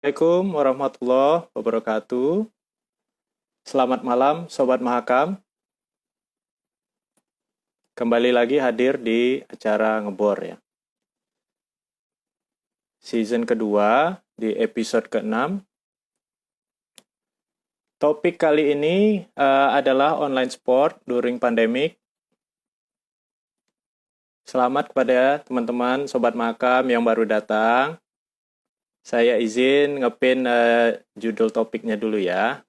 Assalamualaikum warahmatullahi wabarakatuh. Selamat malam, Sobat Mahakam. Kembali lagi hadir di acara Ngebor ya. Season kedua di episode ke-6. Topik kali ini adalah online sport during pandemic. Selamat kepada teman-teman Sobat Mahakam yang baru datang. Saya izin ngepin judul topiknya dulu ya.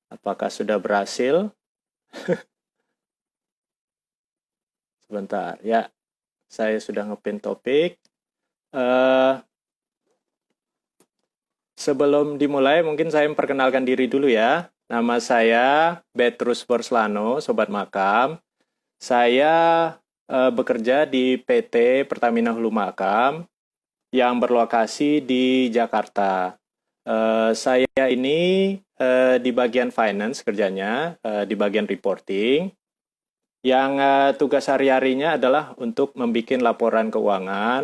Apakah sudah berhasil? Sebentar ya, saya sudah ngepin topik. Sebelum dimulai, mungkin saya memperkenalkan diri dulu ya. Nama saya Petrus Borslano, Sobat Makam. Saya bekerja di PT Pertamina Hulu Makam yang berlokasi di Jakarta. Saya ini di bagian finance kerjanya, di bagian reporting. Yang tugas hari-harinya adalah untuk membuat laporan keuangan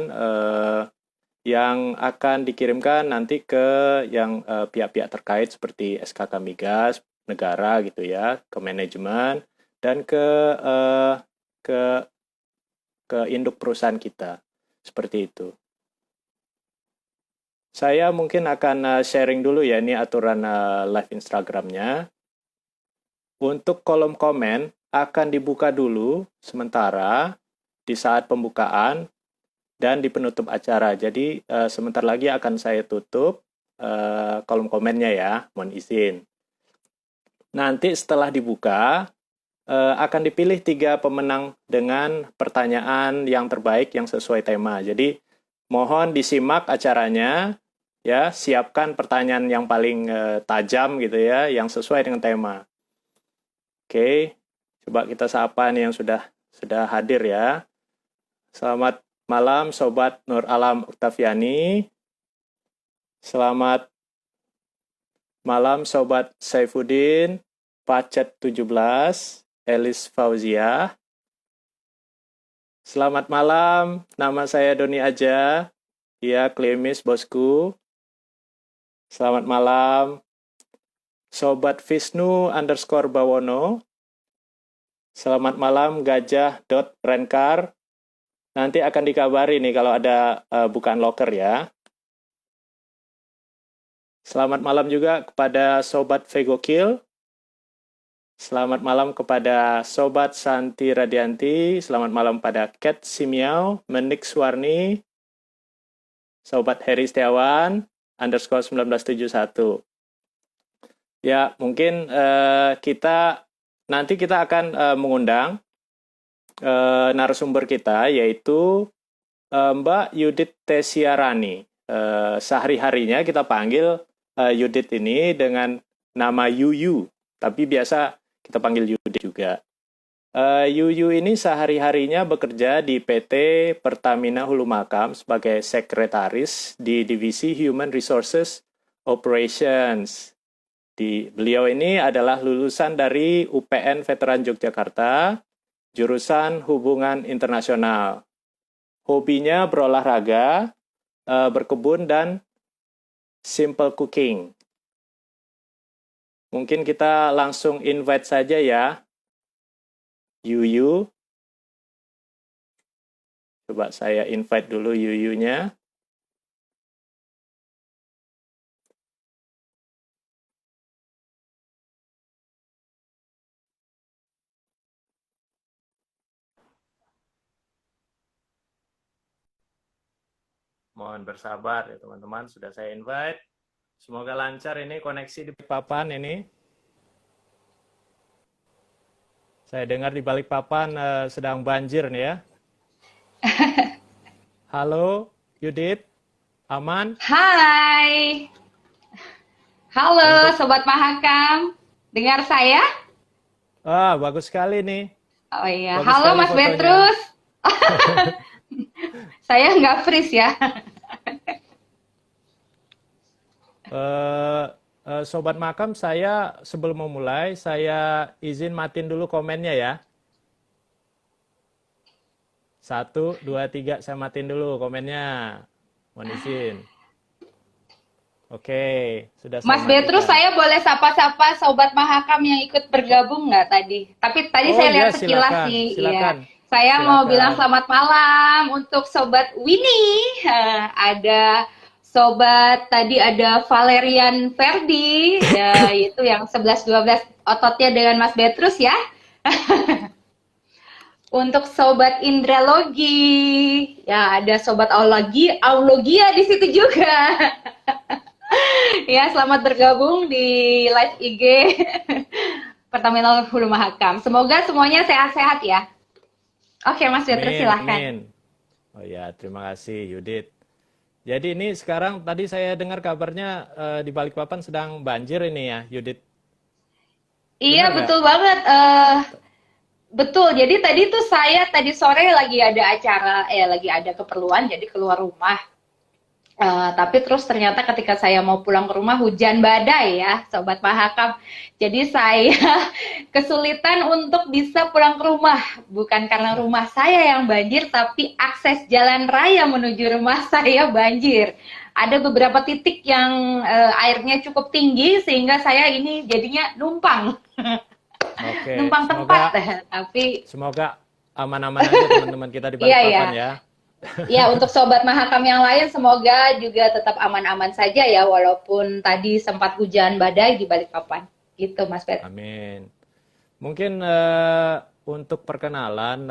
yang akan dikirimkan nanti ke yang pihak-pihak terkait seperti SKK Migas, negara gitu ya, ke manajemen dan ke induk perusahaan kita. Seperti itu. Saya mungkin akan sharing dulu ya, ini aturan live Instagramnya. Untuk kolom komen akan dibuka dulu sementara di saat pembukaan dan di penutup acara. Jadi sebentar lagi akan saya tutup kolom komennya ya, mohon izin. Nanti setelah dibuka akan dipilih 3 pemenang dengan pertanyaan yang terbaik yang sesuai tema. Jadi mohon disimak acaranya ya, siapkan pertanyaan yang paling tajam gitu ya, yang sesuai dengan tema. Oke, coba kita sapa nih yang sudah hadir ya. Selamat malam Sobat Nur Alam Oktaviani. Selamat malam Sobat Saifuddin, Pacet 17, Elis Fauzia. Selamat malam, nama saya Doni Aja. Ya, klimis bosku. Selamat malam Sobat Visnu _Bawono. Selamat malam Gajah.Renkar. Nanti akan dikabari nih kalau ada bukaan loker ya. Selamat malam juga kepada Sobat Vegokil. Selamat malam kepada Sobat Santi Radianti. Selamat malam pada Cat Simiao, Menik Suwarni, Sobat Heri Setiawan, _1971. Ya, mungkin nanti kita akan mengundang narasumber kita, yaitu Mbak Yudit Tesiarani. Sehari-harinya kita panggil Yudit ini dengan nama Yuyu, tapi biasa kita panggil Yudit juga. Yuyu ini sehari-harinya bekerja di PT Pertamina Hulu Makam sebagai sekretaris di Divisi Human Resources Operations. Beliau ini adalah lulusan dari UPN Veteran Yogyakarta, jurusan Hubungan Internasional. Hobinya berolahraga, berkebun, dan simple cooking. Mungkin kita langsung invite saja ya, Yuyu. Coba saya invite dulu Yuyunya. Mohon bersabar ya teman-teman, sudah saya invite. Semoga lancar ini koneksi di Balikpapan ini. Saya dengar di Balikpapan sedang banjir nih ya. Halo, Yudit. Aman? Hai, halo Sobat Mahakam, dengar saya? Bagus sekali nih. Oh iya, Bagus halo sekali Mas fotonya. Petrus. Saya nggak freeze ya. Eh, Sobat Makam, saya sebelum memulai, saya izin matiin dulu komennya ya. 1, 2, 3, saya matiin dulu komennya. Mohon izin. Oke, sudah saya Mas Petrus, matikan. saya boleh sapa-sapa Sobat Mahakam yang ikut bergabung nggak tadi? Tapi tadi Oh saya iya, lihat sekilas silakan, sih, silakan, ya. Saya mau bilang silakan. selamat malam untuk Sobat Winnie. Ada Sobat, tadi ada Valerian Ferdi, ya, itu yang 11-12 ototnya dengan Mas Petrus ya. Untuk Sobat Indralogi, ya ada Sobat Aulogia di situ juga. Ya, selamat bergabung di live IG Pertamina Hulu Mahakam. Semoga semuanya sehat-sehat ya. Oke, Mas Petrus Amin, silahkan. amin. Oh ya, terima kasih Yudit. Jadi ini sekarang tadi saya dengar kabarnya di Balikpapan sedang banjir ini ya, Yudit. Iya, Benar nggak? betul banget. Betul. Jadi tadi tuh saya tadi sore lagi ada acara, lagi ada keperluan, jadi keluar rumah. Tapi terus ternyata ketika saya mau pulang ke rumah hujan badai ya, Sobat Mahakam. Jadi saya kesulitan untuk bisa pulang ke rumah. Bukan karena rumah saya yang banjir, tapi akses jalan raya menuju rumah saya banjir. Ada beberapa titik yang airnya cukup tinggi sehingga saya ini jadinya numpang, Oke, numpang tempat. semoga Tapi semoga aman-aman aja teman-teman kita di iya ya, Balikpapan ya. ya, untuk sobat Mahakam yang lain semoga juga tetap aman-aman saja ya walaupun tadi sempat hujan badai di Balikpapan. Gitu Mas Pet. Amin. Mungkin untuk perkenalan,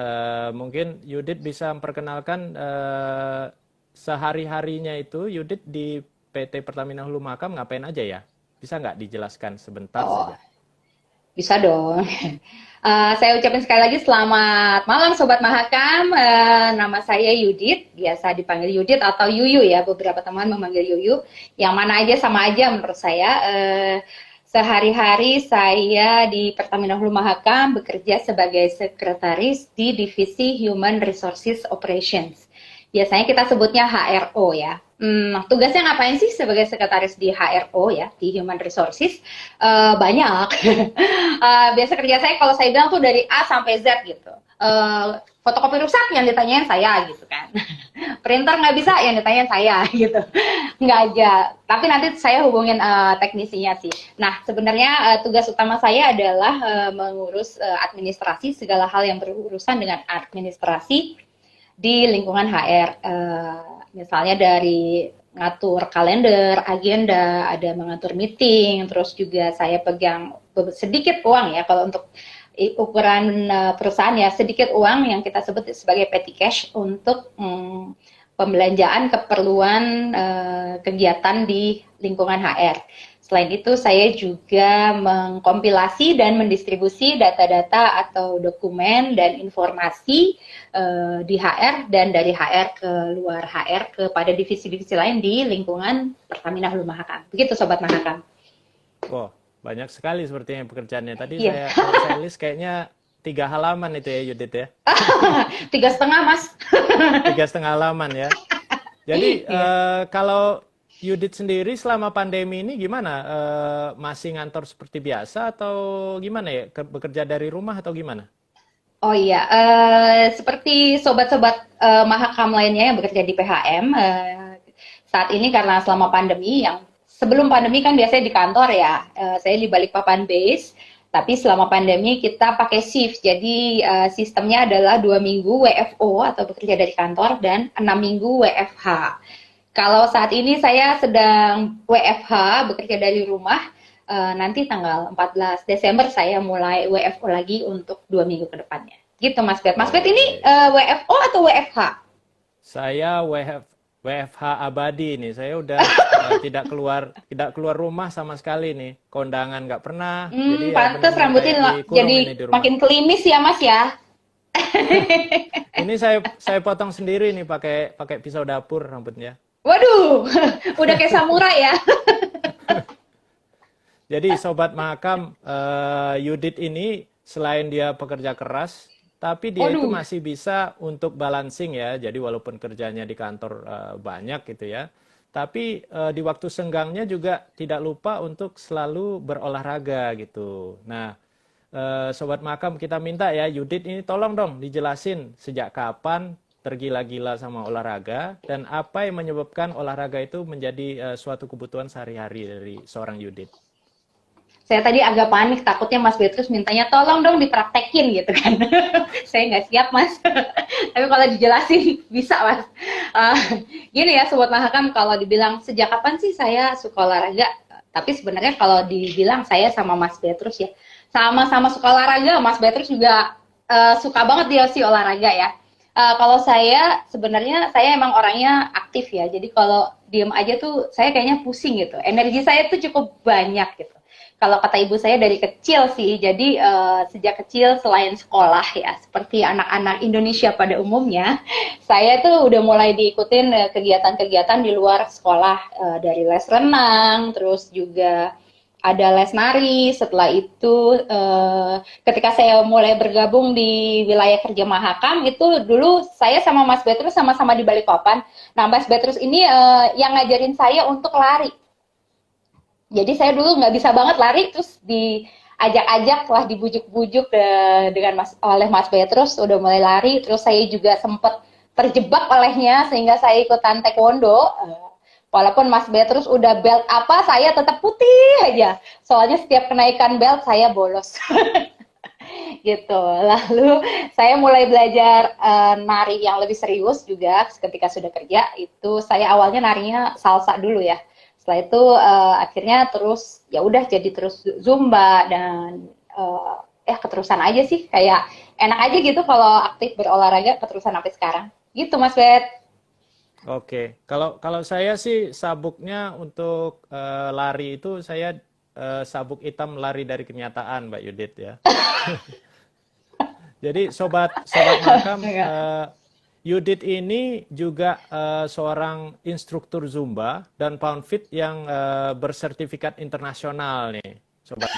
mungkin Yudit bisa memperkenalkan sehari-harinya itu Yudit di PT Pertamina Hulu Makam ngapain aja ya? Bisa nggak dijelaskan sebentar Oh, saja? bisa dong. Saya ucapin sekali lagi selamat malam Sobat Mahakam. Nama saya Yudit, biasa dipanggil Yudit atau Yuyu ya. Beberapa teman memanggil Yuyu. Yang mana aja sama aja menurut saya. Sehari-hari saya di Pertamina Hulu Mahakam bekerja sebagai sekretaris di Divisi Human Resources Operations. Biasanya kita sebutnya HRO ya. Tugasnya ngapain sih sebagai sekretaris di HRO ya, di Human Resources? Banyak. Biasa kerja saya kalau saya bilang tuh dari A sampai Z gitu. Fotokopi rusak yang ditanyain saya gitu kan. Printer nggak bisa yang ditanyain saya gitu. Nggak aja. Tapi nanti saya hubungin teknisinya sih. Nah sebenarnya tugas utama saya adalah mengurus administrasi, segala hal yang berurusan dengan administrasi di lingkungan HR. Misalnya dari ngatur kalender, agenda, ada mengatur meeting, terus juga saya pegang sedikit uang ya kalau untuk ukuran perusahaan ya, sedikit uang yang kita sebut sebagai petty cash untuk pembelanjaan keperluan kegiatan di lingkungan HR. Selain itu, saya juga mengkompilasi dan mendistribusi data-data atau dokumen dan informasi di HR dan dari HR ke luar HR kepada divisi-divisi lain di lingkungan Pertamina Hulu Mahakam. Begitu Sobat Mahakam. Wah, banyak sekali sepertinya pekerjaannya. Tadi Iya, kalau saya list kayaknya 3 halaman itu ya Yudit ya. 3,5 Mas. 3,5 halaman ya. Jadi Iya. kalau Yudit sendiri selama pandemi ini gimana? Masih ngantor seperti biasa atau gimana ya? Bekerja dari rumah atau gimana? Oh iya, seperti sobat-sobat Mahakam lainnya yang bekerja di PHM, saat ini karena selama pandemi, yang sebelum pandemi kan biasanya di kantor ya, saya di Balikpapan base, tapi selama pandemi kita pakai shift, jadi sistemnya adalah 2 minggu WFO atau bekerja dari kantor dan 6 minggu WFH. Kalau saat ini saya sedang WFH, bekerja dari rumah. Nanti tanggal 14 Desember saya mulai WFO lagi untuk 2 minggu ke depannya. Gitu Mas Bet. Mas Bet Oh, ini baik. WFO atau WFH? Saya WFH abadi nih. Saya udah tidak keluar rumah sama sekali nih. Kondangan nggak pernah. Jadi ya Pantes benar-benar kayak rambutnya dikurung ini jadi di rumah. makin kelimis ya Mas ya. Ini saya potong sendiri nih pakai pakai pisau dapur rambutnya. Waduh, udah kayak samurai ya. Jadi Sobat Mahakam, Yudit ini selain dia pekerja keras, tapi dia itu Waduh. masih bisa untuk balancing ya. Jadi walaupun kerjanya di kantor banyak gitu ya, tapi di waktu senggangnya juga tidak lupa untuk selalu berolahraga gitu. Nah, Sobat Makam kita minta ya, Yudit ini tolong dong dijelasin sejak kapan tergila-gila sama olahraga dan apa yang menyebabkan olahraga itu menjadi suatu kebutuhan sehari-hari dari seorang Yudit. Saya tadi agak panik, takutnya Mas Petrus mintanya tolong dong dipraktekin gitu kan. Saya nggak siap Mas. Tapi kalau dijelasin bisa Mas. Uh, Gini ya Sobat Mahakam, kalau dibilang sejak kapan sih saya suka olahraga? Tapi sebenarnya kalau dibilang saya sama Mas Petrus ya, sama-sama suka olahraga. Mas Petrus juga suka banget dia sih olahraga ya. Kalau saya sebenarnya saya emang orangnya aktif ya. Jadi kalau diem aja tuh saya kayaknya pusing gitu. Energi saya tuh cukup banyak gitu. Kalau kata ibu saya dari kecil sih, jadi sejak kecil selain sekolah ya, seperti anak-anak Indonesia pada umumnya, saya tuh udah mulai diikutin kegiatan-kegiatan di luar sekolah, dari les renang, terus juga ada les nari. Setelah itu, ketika saya mulai bergabung di wilayah kerja Mahakam, itu dulu saya sama Mas Petrus sama-sama di Balikpapan. Nah, Mas Petrus ini yang ngajarin saya untuk lari. Jadi saya dulu nggak bisa banget lari, terus diajak-ajak lah, dibujuk-bujuk oleh Mas Petrus, udah mulai lari, terus saya juga sempat terjebak olehnya, sehingga saya ikutan taekwondo. Walaupun Mas Petrus udah belt apa, saya tetap putih aja. Soalnya setiap kenaikan belt, saya bolos. Gitu. Lalu saya mulai belajar nari yang lebih serius juga ketika sudah kerja. Itu saya awalnya narinya salsa dulu ya. Setelah itu akhirnya terus ya udah jadi terus zumba dan keterusan aja sih, kayak enak aja gitu kalau aktif berolahraga, keterusan sampai sekarang. Gitu Mas Bet. Oke, kalau saya sih sabuknya untuk lari itu saya sabuk hitam lari dari kenyataan, Mbak Yudit ya. Jadi sobat Makam, Yudit ini juga seorang instruktur Zumba dan Pound Fit yang bersertifikat internasional nih, Sobat.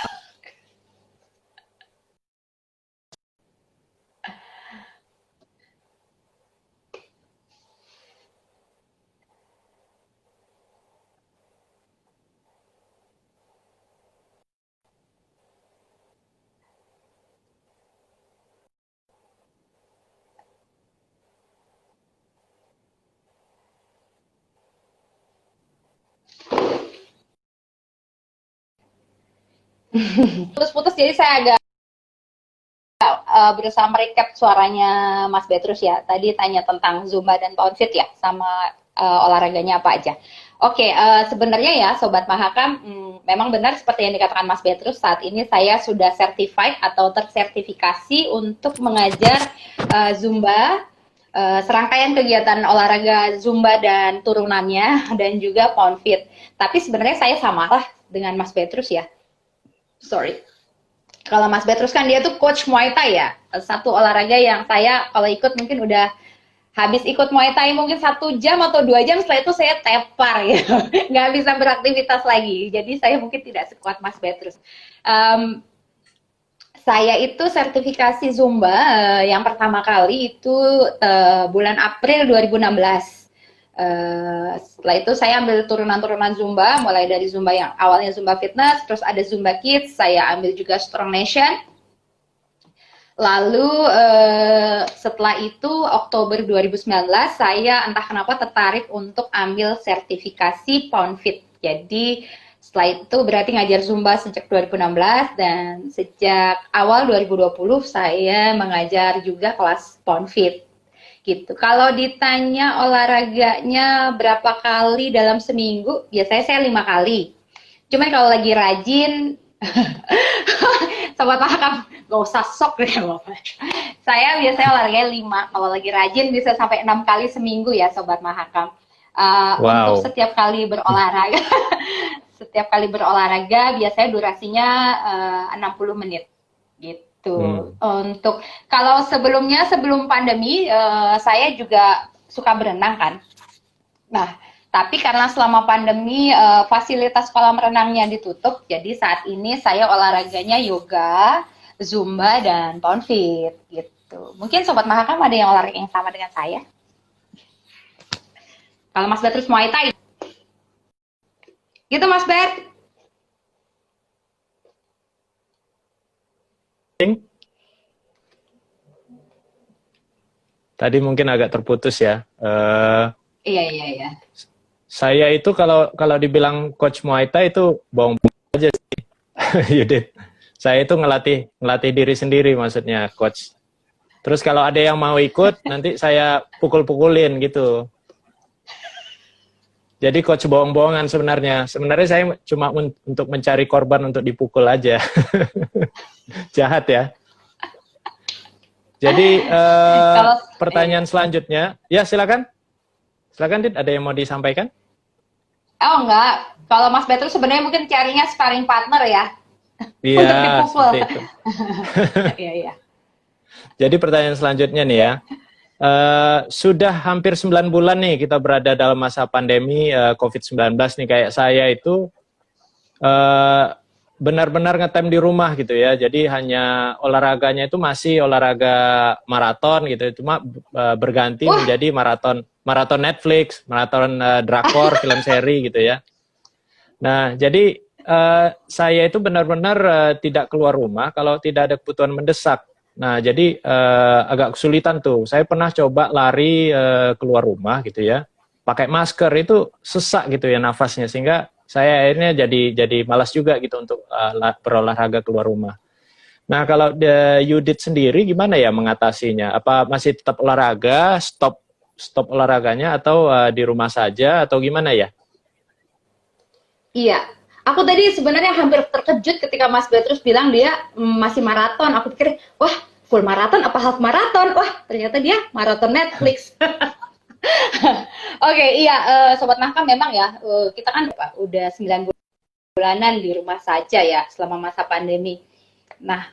Putus-putus, jadi saya agak berusaha merecap suaranya Mas Petrus ya. Tadi tanya tentang Zumba dan Pound Fit ya, sama olahraganya apa aja. Oke, sebenarnya ya Sobat Mahakam, memang benar seperti yang dikatakan Mas Petrus, saat ini saya sudah certified atau tersertifikasi untuk mengajar Zumba, serangkaian kegiatan olahraga Zumba dan turunannya, dan juga Pound Fit. Tapi sebenarnya saya samalah dengan Mas Petrus ya. Sorry. Kalau Mas Petrus kan dia tuh coach Muay Thai ya, satu olahraga yang saya kalau ikut mungkin udah habis ikut Muay Thai mungkin 1 jam atau 2 jam, setelah itu saya tepar ya, nggak bisa beraktivitas lagi. Jadi saya mungkin tidak sekuat Mas Petrus. Saya itu sertifikasi Zumba yang pertama kali itu bulan April 2016. Setelah itu saya ambil turunan-turunan Zumba, mulai dari Zumba yang awalnya Zumba Fitness, terus ada Zumba Kids, saya ambil juga Strong Nation. Lalu setelah itu Oktober 2019 saya entah kenapa tertarik untuk ambil sertifikasi Pound Fit. Jadi setelah itu berarti ngajar Zumba sejak 2016 dan sejak awal 2020 saya mengajar juga kelas Pound Fit. Gitu. Kalau ditanya olahraganya berapa kali dalam seminggu, biasanya saya 5 kali. Cuman kalau lagi rajin, Sobat Mahakam, gak usah sok deh Bapak. Saya biasanya olahraganya 5, kalau lagi rajin bisa sampai 6 kali seminggu ya Sobat Mahakam. Wow. Untuk setiap kali berolahraga, biasanya durasinya 60 menit. Gitu. Untuk kalau sebelum pandemi saya juga suka berenang kan. Nah, tapi karena selama pandemi fasilitas kolam renangnya ditutup, jadi saat ini saya olahraganya yoga, Zumba dan Pound Fit gitu. Mungkin Sobat Mahakam ada yang olahraga yang sama dengan saya. Kalau Mas Petrus Muay Thai. Gitu Mas Bert. Tadi mungkin agak terputus ya. Iya, iya, iya. Saya itu kalau kalau dibilang coach Muay Thai itu bohong aja sih, Yudit. Saya itu ngelatih diri sendiri maksudnya coach. Terus kalau ada yang mau ikut, nanti saya pukul-pukulin gitu. Jadi coach bohong-bohongan sebenarnya. Sebenarnya saya cuma untuk mencari korban untuk dipukul aja. Jahat ya. Jadi Kalau pertanyaan selanjutnya, ya silakan. Silakan Dit, ada yang mau disampaikan? oh enggak, kalau Mas Bert tuh sebenarnya mungkin carinya sparring partner ya Iya, untuk dipukul. seperti itu. Iya, iya. Jadi pertanyaan selanjutnya nih ya. Sudah hampir 9 bulan nih kita berada dalam masa pandemi COVID-19 nih, kayak saya itu benar-benar ngetem di rumah gitu ya. Jadi hanya olahraganya itu masih olahraga maraton gitu. Cuma berganti menjadi maraton Netflix, maraton drakor, film seri gitu ya. Nah, jadi saya itu benar-benar tidak keluar rumah kalau tidak ada kebutuhan mendesak. Nah, jadi agak kesulitan tuh. Saya pernah coba lari keluar rumah gitu ya. Pakai masker itu sesak gitu ya nafasnya, sehingga saya akhirnya jadi malas juga gitu untuk berolahraga keluar rumah. Nah, kalau Yudit sendiri gimana ya mengatasinya? Apa masih tetap olahraga, stop olahraganya, atau di rumah saja, atau gimana ya? Iya, aku tadi sebenarnya hampir terkejut ketika Mas Petrus bilang dia masih maraton. Aku pikir, wah full maraton apa half maraton? Wah ternyata dia maraton Netflix. Oke, iya, Sobat Mahkam memang ya, kita kan udah 9 bulanan di rumah saja ya selama masa pandemi. Nah,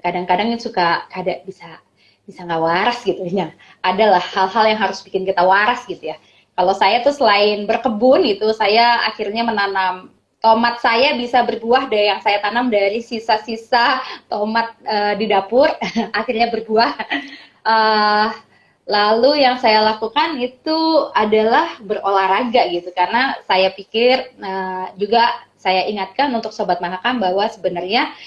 kadang-kadang suka bisa nggak waras gitu ya. Adalah hal-hal yang harus bikin kita waras gitu ya. Kalau saya tuh selain berkebun itu, saya akhirnya menanam tomat. Saya bisa berbuah dari yang saya tanam dari sisa-sisa tomat di dapur, akhirnya berbuah. Lalu yang saya lakukan itu adalah berolahraga gitu, karena saya pikir juga saya ingatkan untuk Sobat Mahakam bahwa sebenarnya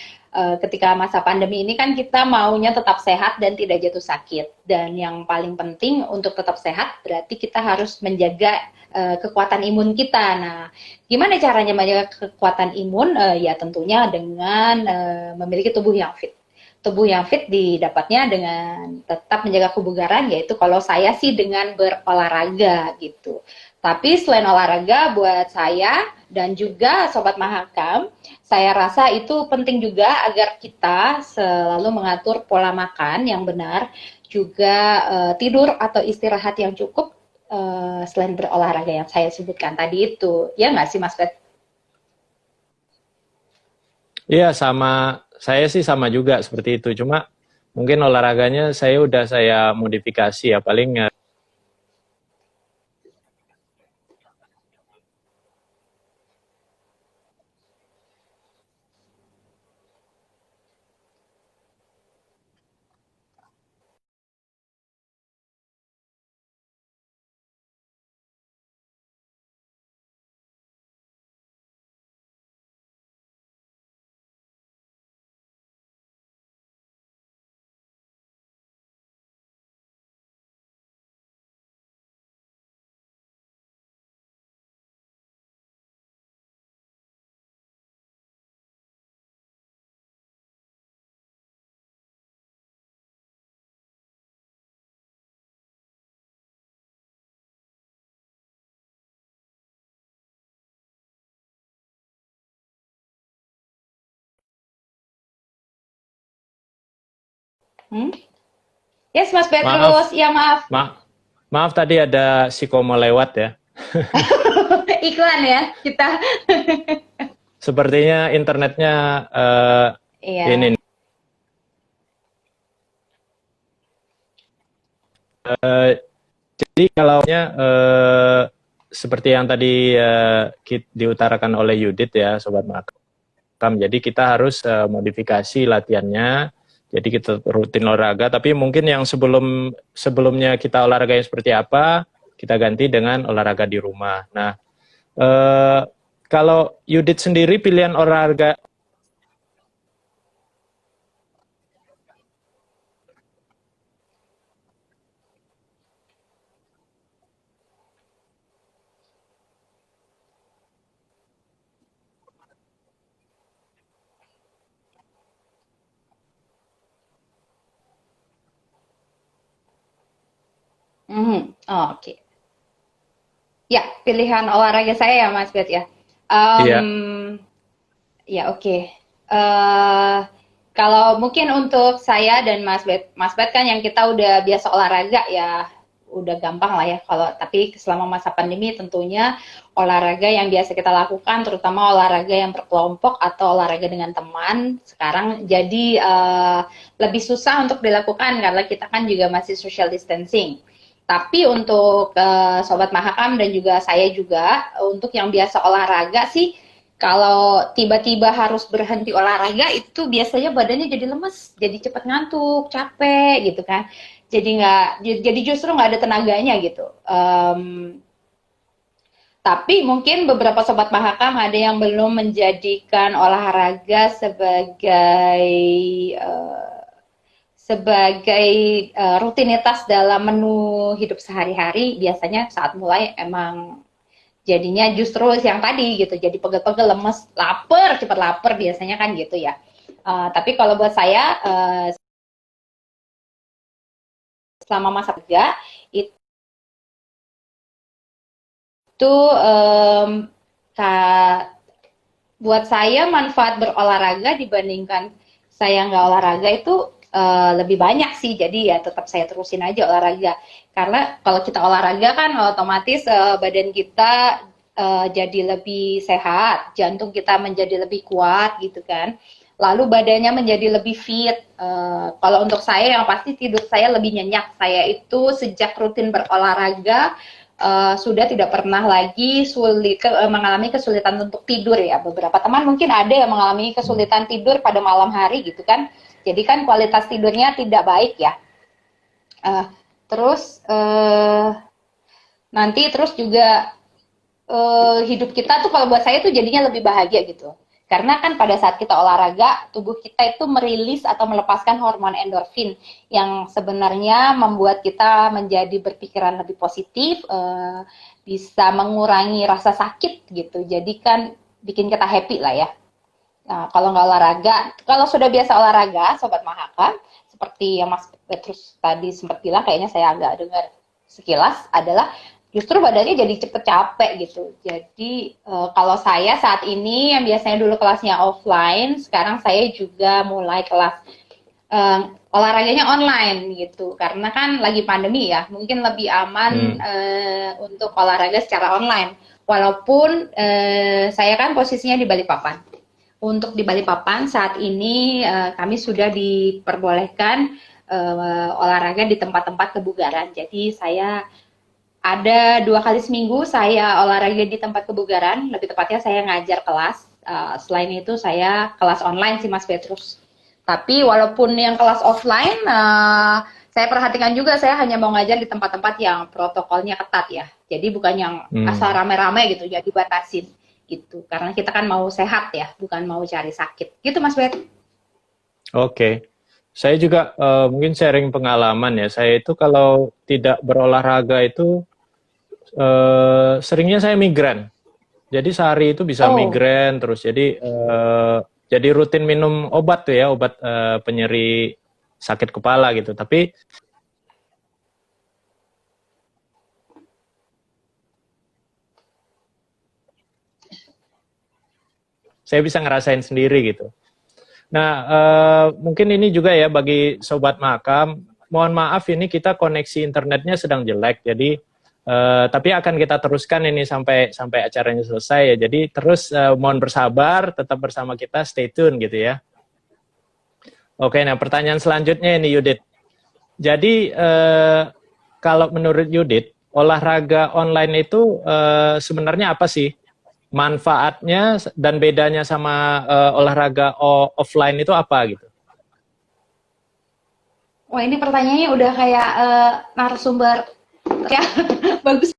ketika masa pandemi ini kan kita maunya tetap sehat dan tidak jatuh sakit. Dan yang paling penting untuk tetap sehat berarti kita harus menjaga kekuatan imun kita. Nah, gimana caranya menjaga kekuatan imun? Ya tentunya dengan memiliki tubuh yang fit. Tubuh yang fit didapatnya dengan tetap menjaga kebugaran, yaitu kalau saya sih dengan berolahraga gitu. Tapi selain olahraga, buat saya dan juga Sobat Mahakam, saya rasa itu penting juga agar kita selalu mengatur pola makan yang benar, juga tidur atau istirahat yang cukup, selain berolahraga yang saya sebutkan tadi itu. Ya nggak sih Mas Pet? Iya, saya sih sama juga seperti itu. Cuma mungkin olahraganya saya modifikasi ya, paling Hmm? Yes Mas maaf, Petrus, ya maaf. maaf tadi ada psikomo lewat ya. Iklan ya kita. Sepertinya internetnya Iya. ini. Jadi kalau seperti yang tadi diutarakan oleh Yudit ya, Sobat Makam. Jadi kita harus modifikasi latihannya. Jadi kita rutin olahraga. Tapi mungkin yang sebelumnya kita olahraga yang seperti apa, kita ganti dengan olahraga di rumah. Nah, Kalau Yudit sendiri pilihan olahraga. Oh, oke. Ya, pilihan olahraga saya ya, Mas Bet ya. Iya, Ya, oke. Kalau mungkin untuk saya dan Mas Bet kan yang kita udah biasa olahraga ya, udah gampang lah ya. Kalau tapi selama masa pandemi tentunya olahraga yang biasa kita lakukan, terutama olahraga yang berkelompok atau olahraga dengan teman, sekarang jadi lebih susah untuk dilakukan karena kita kan juga masih social distancing. Tapi untuk Sobat Mahakam dan juga saya juga, untuk yang biasa olahraga sih, kalau tiba-tiba harus berhenti olahraga itu biasanya badannya jadi lemes, jadi cepat ngantuk, capek gitu kan. Jadi justru nggak ada tenaganya gitu. Tapi mungkin beberapa sobat mahakam ada yang belum menjadikan olahraga sebagai uh, rutinitas dalam menu hidup sehari-hari. Biasanya saat mulai emang jadinya justru yang tadi gitu, jadi pegel-pegel, lemes, lapar, cepat lapar biasanya kan gitu ya. Tapi kalau buat saya selama masa kerja itu um, buat saya manfaat berolahraga dibandingkan saya nggak olahraga itu lebih banyak sih. Jadi ya tetap saya terusin aja olahraga. Karena kalau kita olahraga kan otomatis badan kita jadi lebih sehat, jantung kita menjadi lebih kuat gitu kan. Lalu badannya menjadi lebih fit. Kalau untuk saya yang pasti tidur saya lebih nyenyak. Saya itu sejak rutin berolahraga sudah tidak pernah lagi mengalami kesulitan untuk tidur ya. Beberapa teman mungkin ada yang mengalami kesulitan tidur pada malam hari gitu kan. Jadi kan kualitas tidurnya tidak baik ya. Uh, terus nanti terus juga hidup kita tuh kalau buat saya tuh jadinya lebih bahagia gitu. Karena kan pada saat kita olahraga, tubuh kita itu merilis atau melepaskan hormon endorfin yang sebenarnya membuat kita menjadi berpikiran lebih positif, bisa mengurangi rasa sakit gitu. Jadi kan bikin kita happy lah ya. Nah, kalau nggak olahraga, kalau sudah biasa olahraga, Sobat Mahaka, seperti yang Mas Petrus tadi sempat bilang, kayaknya saya agak dengar sekilas, adalah justru badannya jadi cepet capek gitu. Jadi kalau saya saat ini yang biasanya dulu kelasnya offline, sekarang saya juga mulai kelas olahraganya online gitu. Karena kan lagi pandemi ya, mungkin lebih aman untuk olahraga secara online. Walaupun saya kan posisinya di Balikpapan. Untuk di Balikpapan saat ini kami sudah diperbolehkan olahraga di tempat-tempat kebugaran. Jadi saya ada 2 kali seminggu saya olahraga di tempat kebugaran, lebih tepatnya saya ngajar kelas. Selain itu saya kelas online sih Mas Petrus. Tapi walaupun yang kelas offline, saya perhatikan juga saya hanya mau ngajar di tempat-tempat yang protokolnya ketat ya. Jadi bukan yang asal rame-rame gitu, ya dibatasin gitu. Karena kita kan mau sehat ya, bukan mau cari sakit. Gitu Mas Bet. Oke. Saya juga mungkin sharing pengalaman ya. Saya itu kalau tidak berolahraga itu seringnya saya migran. Jadi sehari itu bisa migran terus. Jadi rutin minum obat tuh ya, obat penyeri sakit kepala gitu. Tapi saya bisa ngerasain sendiri gitu. Nah, mungkin ini juga ya bagi Sobat Makam, mohon maaf ini kita koneksi internetnya sedang jelek, jadi tapi akan kita teruskan ini sampai acaranya selesai ya. Jadi terus mohon bersabar, tetap bersama kita, stay tune gitu ya. Oke, nah pertanyaan selanjutnya ini Yudit. Jadi kalau menurut Yudit, olahraga online itu sebenarnya apa sih? Manfaatnya dan bedanya sama olahraga offline itu apa gitu? Wah ini pertanyaannya udah kayak narasumber ya bagus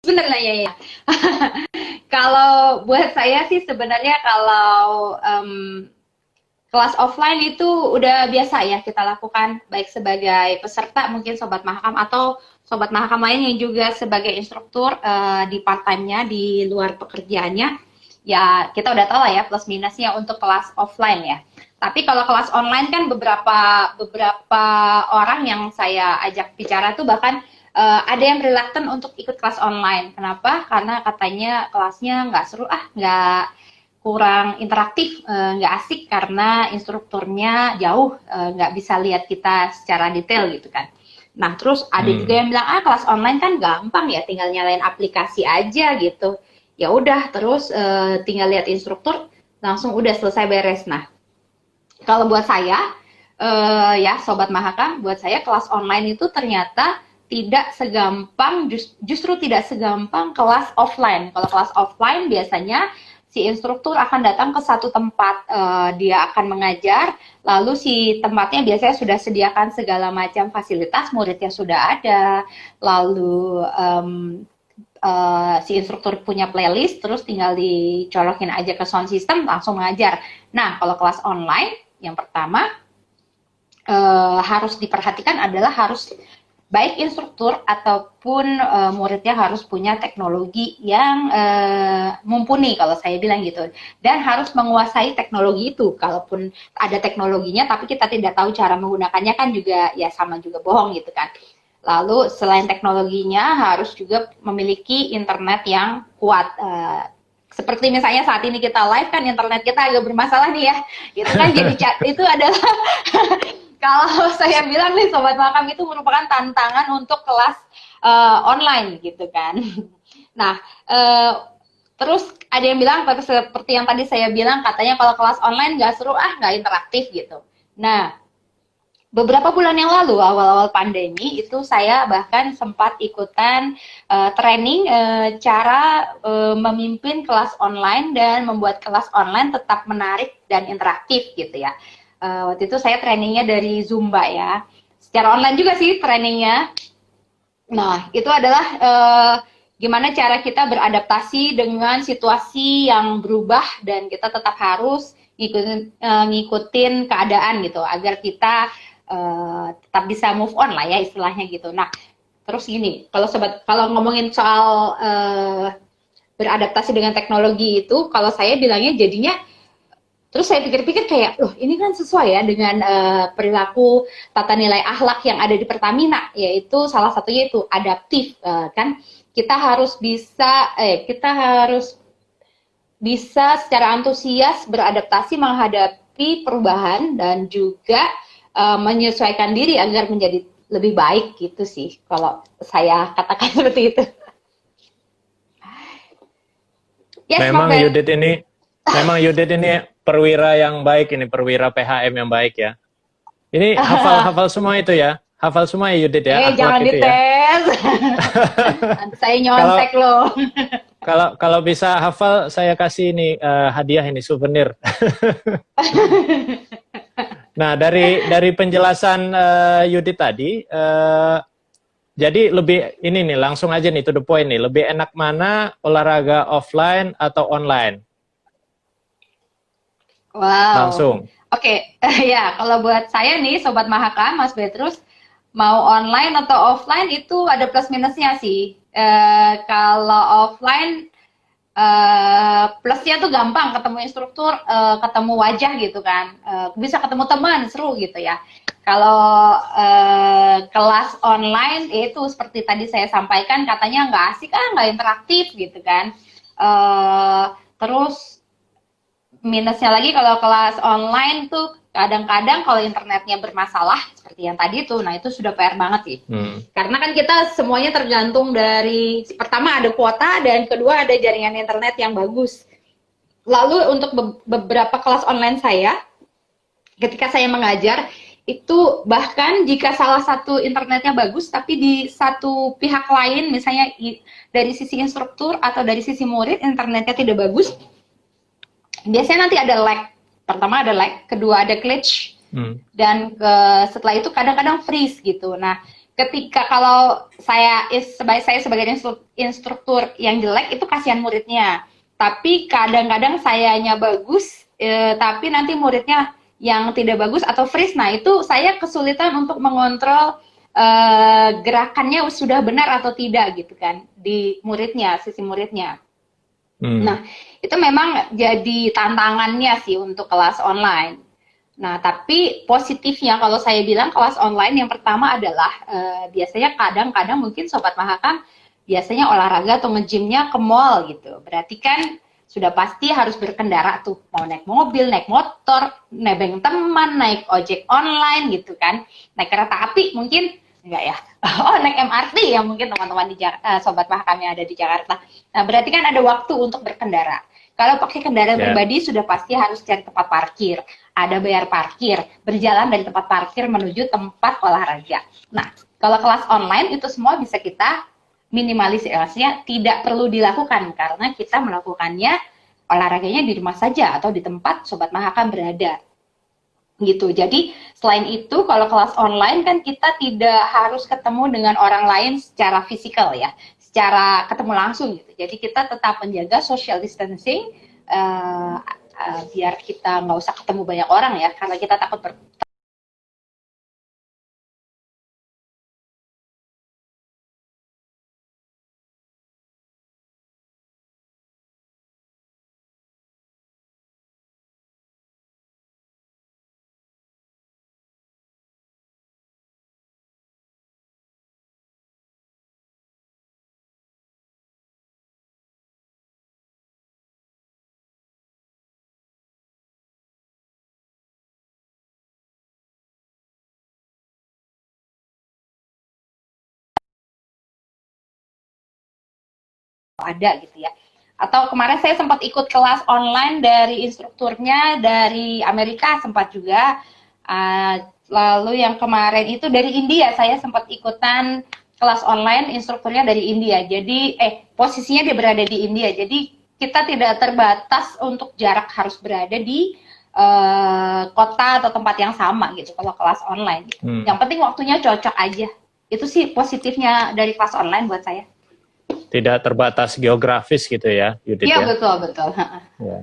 bener lah ya. Kalau buat saya sih sebenarnya kalau kelas offline itu udah biasa ya kita lakukan, baik sebagai peserta mungkin Sobat Mahakam atau Sobat Mahakam lain yang juga sebagai instruktur di part-time-nya, di luar pekerjaannya. Ya kita udah tahu lah ya plus minusnya untuk kelas offline ya. Tapi kalau kelas online kan beberapa orang yang saya ajak bicara tuh bahkan ada yang reluctant untuk ikut kelas online. Kenapa? Karena katanya kelasnya nggak seru, nggak, kurang interaktif, nggak asik karena instrukturnya jauh, nggak bisa lihat kita secara detail gitu kan. Nah terus ada juga yang bilang kelas online kan gampang ya, tinggal nyalain aplikasi aja gitu. Ya udah terus tinggal lihat instruktur langsung udah selesai beres. Nah kalau buat saya ya Sobat Mahakam, buat saya kelas online itu ternyata tidak segampang, justru tidak segampang kelas offline. Kalau kelas offline biasanya si instruktur akan datang ke satu tempat, dia akan mengajar, lalu si tempatnya biasanya sudah sediakan segala macam fasilitas, muridnya sudah ada, lalu si instruktur punya playlist, terus tinggal dicolokin aja ke sound system, langsung mengajar. Nah, kalau kelas online, yang pertama harus diperhatikan adalah harus baik instruktur ataupun muridnya harus punya teknologi yang mumpuni kalau saya bilang gitu, dan harus menguasai teknologi itu. Kalaupun ada teknologinya tapi kita tidak tahu cara menggunakannya kan juga ya sama juga bohong gitu kan. Lalu selain teknologinya harus juga memiliki internet yang kuat. Seperti misalnya saat ini kita live kan internet kita agak bermasalah nih ya, gitu kan. Jadi itu adalah kalau saya bilang nih Sobat Mahakam, itu merupakan tantangan untuk kelas online gitu kan. Nah, terus ada yang bilang seperti yang tadi saya bilang, katanya kalau kelas online nggak seru, nggak interaktif gitu. Nah, beberapa bulan yang lalu, awal-awal pandemi, itu saya bahkan sempat ikutan training cara memimpin kelas online dan membuat kelas online tetap menarik dan interaktif gitu ya. Waktu itu saya trainingnya dari Zumba ya, secara online juga sih trainingnya. Nah, itu adalah gimana cara kita beradaptasi dengan situasi yang berubah dan kita tetap harus ngikutin keadaan gitu, agar kita tetap bisa move on lah ya istilahnya gitu. Nah, terus gini, kalau ngomongin soal beradaptasi dengan teknologi itu, kalau saya bilangnya jadinya, terus saya pikir-pikir kayak, loh ini kan sesuai ya dengan perilaku tata nilai akhlak yang ada di Pertamina, yaitu salah satunya itu adaptif, kan kita harus bisa secara antusias beradaptasi menghadapi perubahan dan juga menyesuaikan diri agar menjadi lebih baik gitu sih, kalau saya katakan seperti itu. Yes, Memang Yudit ini perwira yang baik, ini perwira PHM yang baik ya. Ini hafal semua itu ya, hafal semua ya Yudit ya. Jangan dites. Ya. Nanti saya nyontek loh. Kalau bisa hafal, saya kasih ini hadiah ini souvenir. Nah dari penjelasan Yudit tadi, jadi lebih ini nih langsung aja nih to the point nih, lebih enak mana olahraga offline atau online? Wow. Langsung. Oke, ya kalau buat saya nih Sobat Mahakam, Mas Petrus, mau online atau offline itu ada plus minusnya sih. Kalau offline plusnya tuh gampang ketemu instruktur, ketemu wajah gitu kan, bisa ketemu teman, seru gitu ya. Kalau kelas online itu seperti tadi saya sampaikan, katanya nggak asik, nggak interaktif gitu kan. Terus minusnya lagi kalau kelas online tuh kadang-kadang kalau internetnya bermasalah seperti yang tadi tuh, nah itu sudah PR banget sih. Karena kan kita semuanya tergantung dari, pertama ada kuota dan kedua ada jaringan internet yang bagus. Lalu untuk beberapa kelas online saya, ketika saya mengajar, itu bahkan jika salah satu internetnya bagus, tapi di satu pihak lain, misalnya dari sisi instruktur atau dari sisi murid, internetnya tidak bagus, biasanya nanti ada lag. Pertama ada lag, kedua ada glitch, dan setelah itu kadang-kadang freeze gitu. Nah, ketika kalau saya sebagai instruktur yang jelek, itu kasihan muridnya. tapi kadang-kadang sayanya bagus, tapi nanti muridnya yang tidak bagus atau freeze. Nah, itu saya kesulitan untuk mengontrol gerakannya sudah benar atau tidak gitu kan di muridnya, sisi muridnya. Nah, itu memang jadi tantangannya sih untuk kelas online. Nah, tapi positifnya kalau saya bilang kelas online yang pertama adalah biasanya kadang-kadang mungkin Sobat Mahakam biasanya olahraga atau nge-gymnya ke mall gitu. Berarti kan sudah pasti harus berkendara tuh. Mau naik mobil, naik motor, nebeng teman, naik ojek online gitu kan. Naik kereta api mungkin enggak ya. Oh, naik MRT ya mungkin teman-teman di Sobat Mahakam yang ada di Jakarta. Nah, berarti kan ada waktu untuk berkendara. Kalau pakai kendaraan pribadi sudah pasti harus cari tempat parkir, ada bayar parkir, berjalan dari tempat parkir menuju tempat olahraga. Nah, kalau kelas online itu semua bisa kita minimalisir, artinya tidak perlu dilakukan karena kita melakukannya olahraganya di rumah saja atau di tempat Sobat Mahakam berada. Gitu. Jadi selain itu kalau kelas online kan kita tidak harus ketemu dengan orang lain secara fisikal ya, secara ketemu langsung gitu. Jadi kita tetap menjaga social distancing biar kita nggak usah ketemu banyak orang ya, karena kita takut ada gitu ya. Atau kemarin saya sempat ikut kelas online dari instrukturnya dari Amerika sempat juga. Lalu yang kemarin itu dari India, saya sempat ikutan kelas online instrukturnya dari India. Jadi posisinya dia berada di India. Jadi kita tidak terbatas untuk jarak harus berada di kota atau tempat yang sama gitu kalau kelas online. Yang penting waktunya cocok aja. Itu sih positifnya dari kelas online buat saya. Tidak terbatas geografis gitu ya, Yudit ya? Iya, betul. Ya.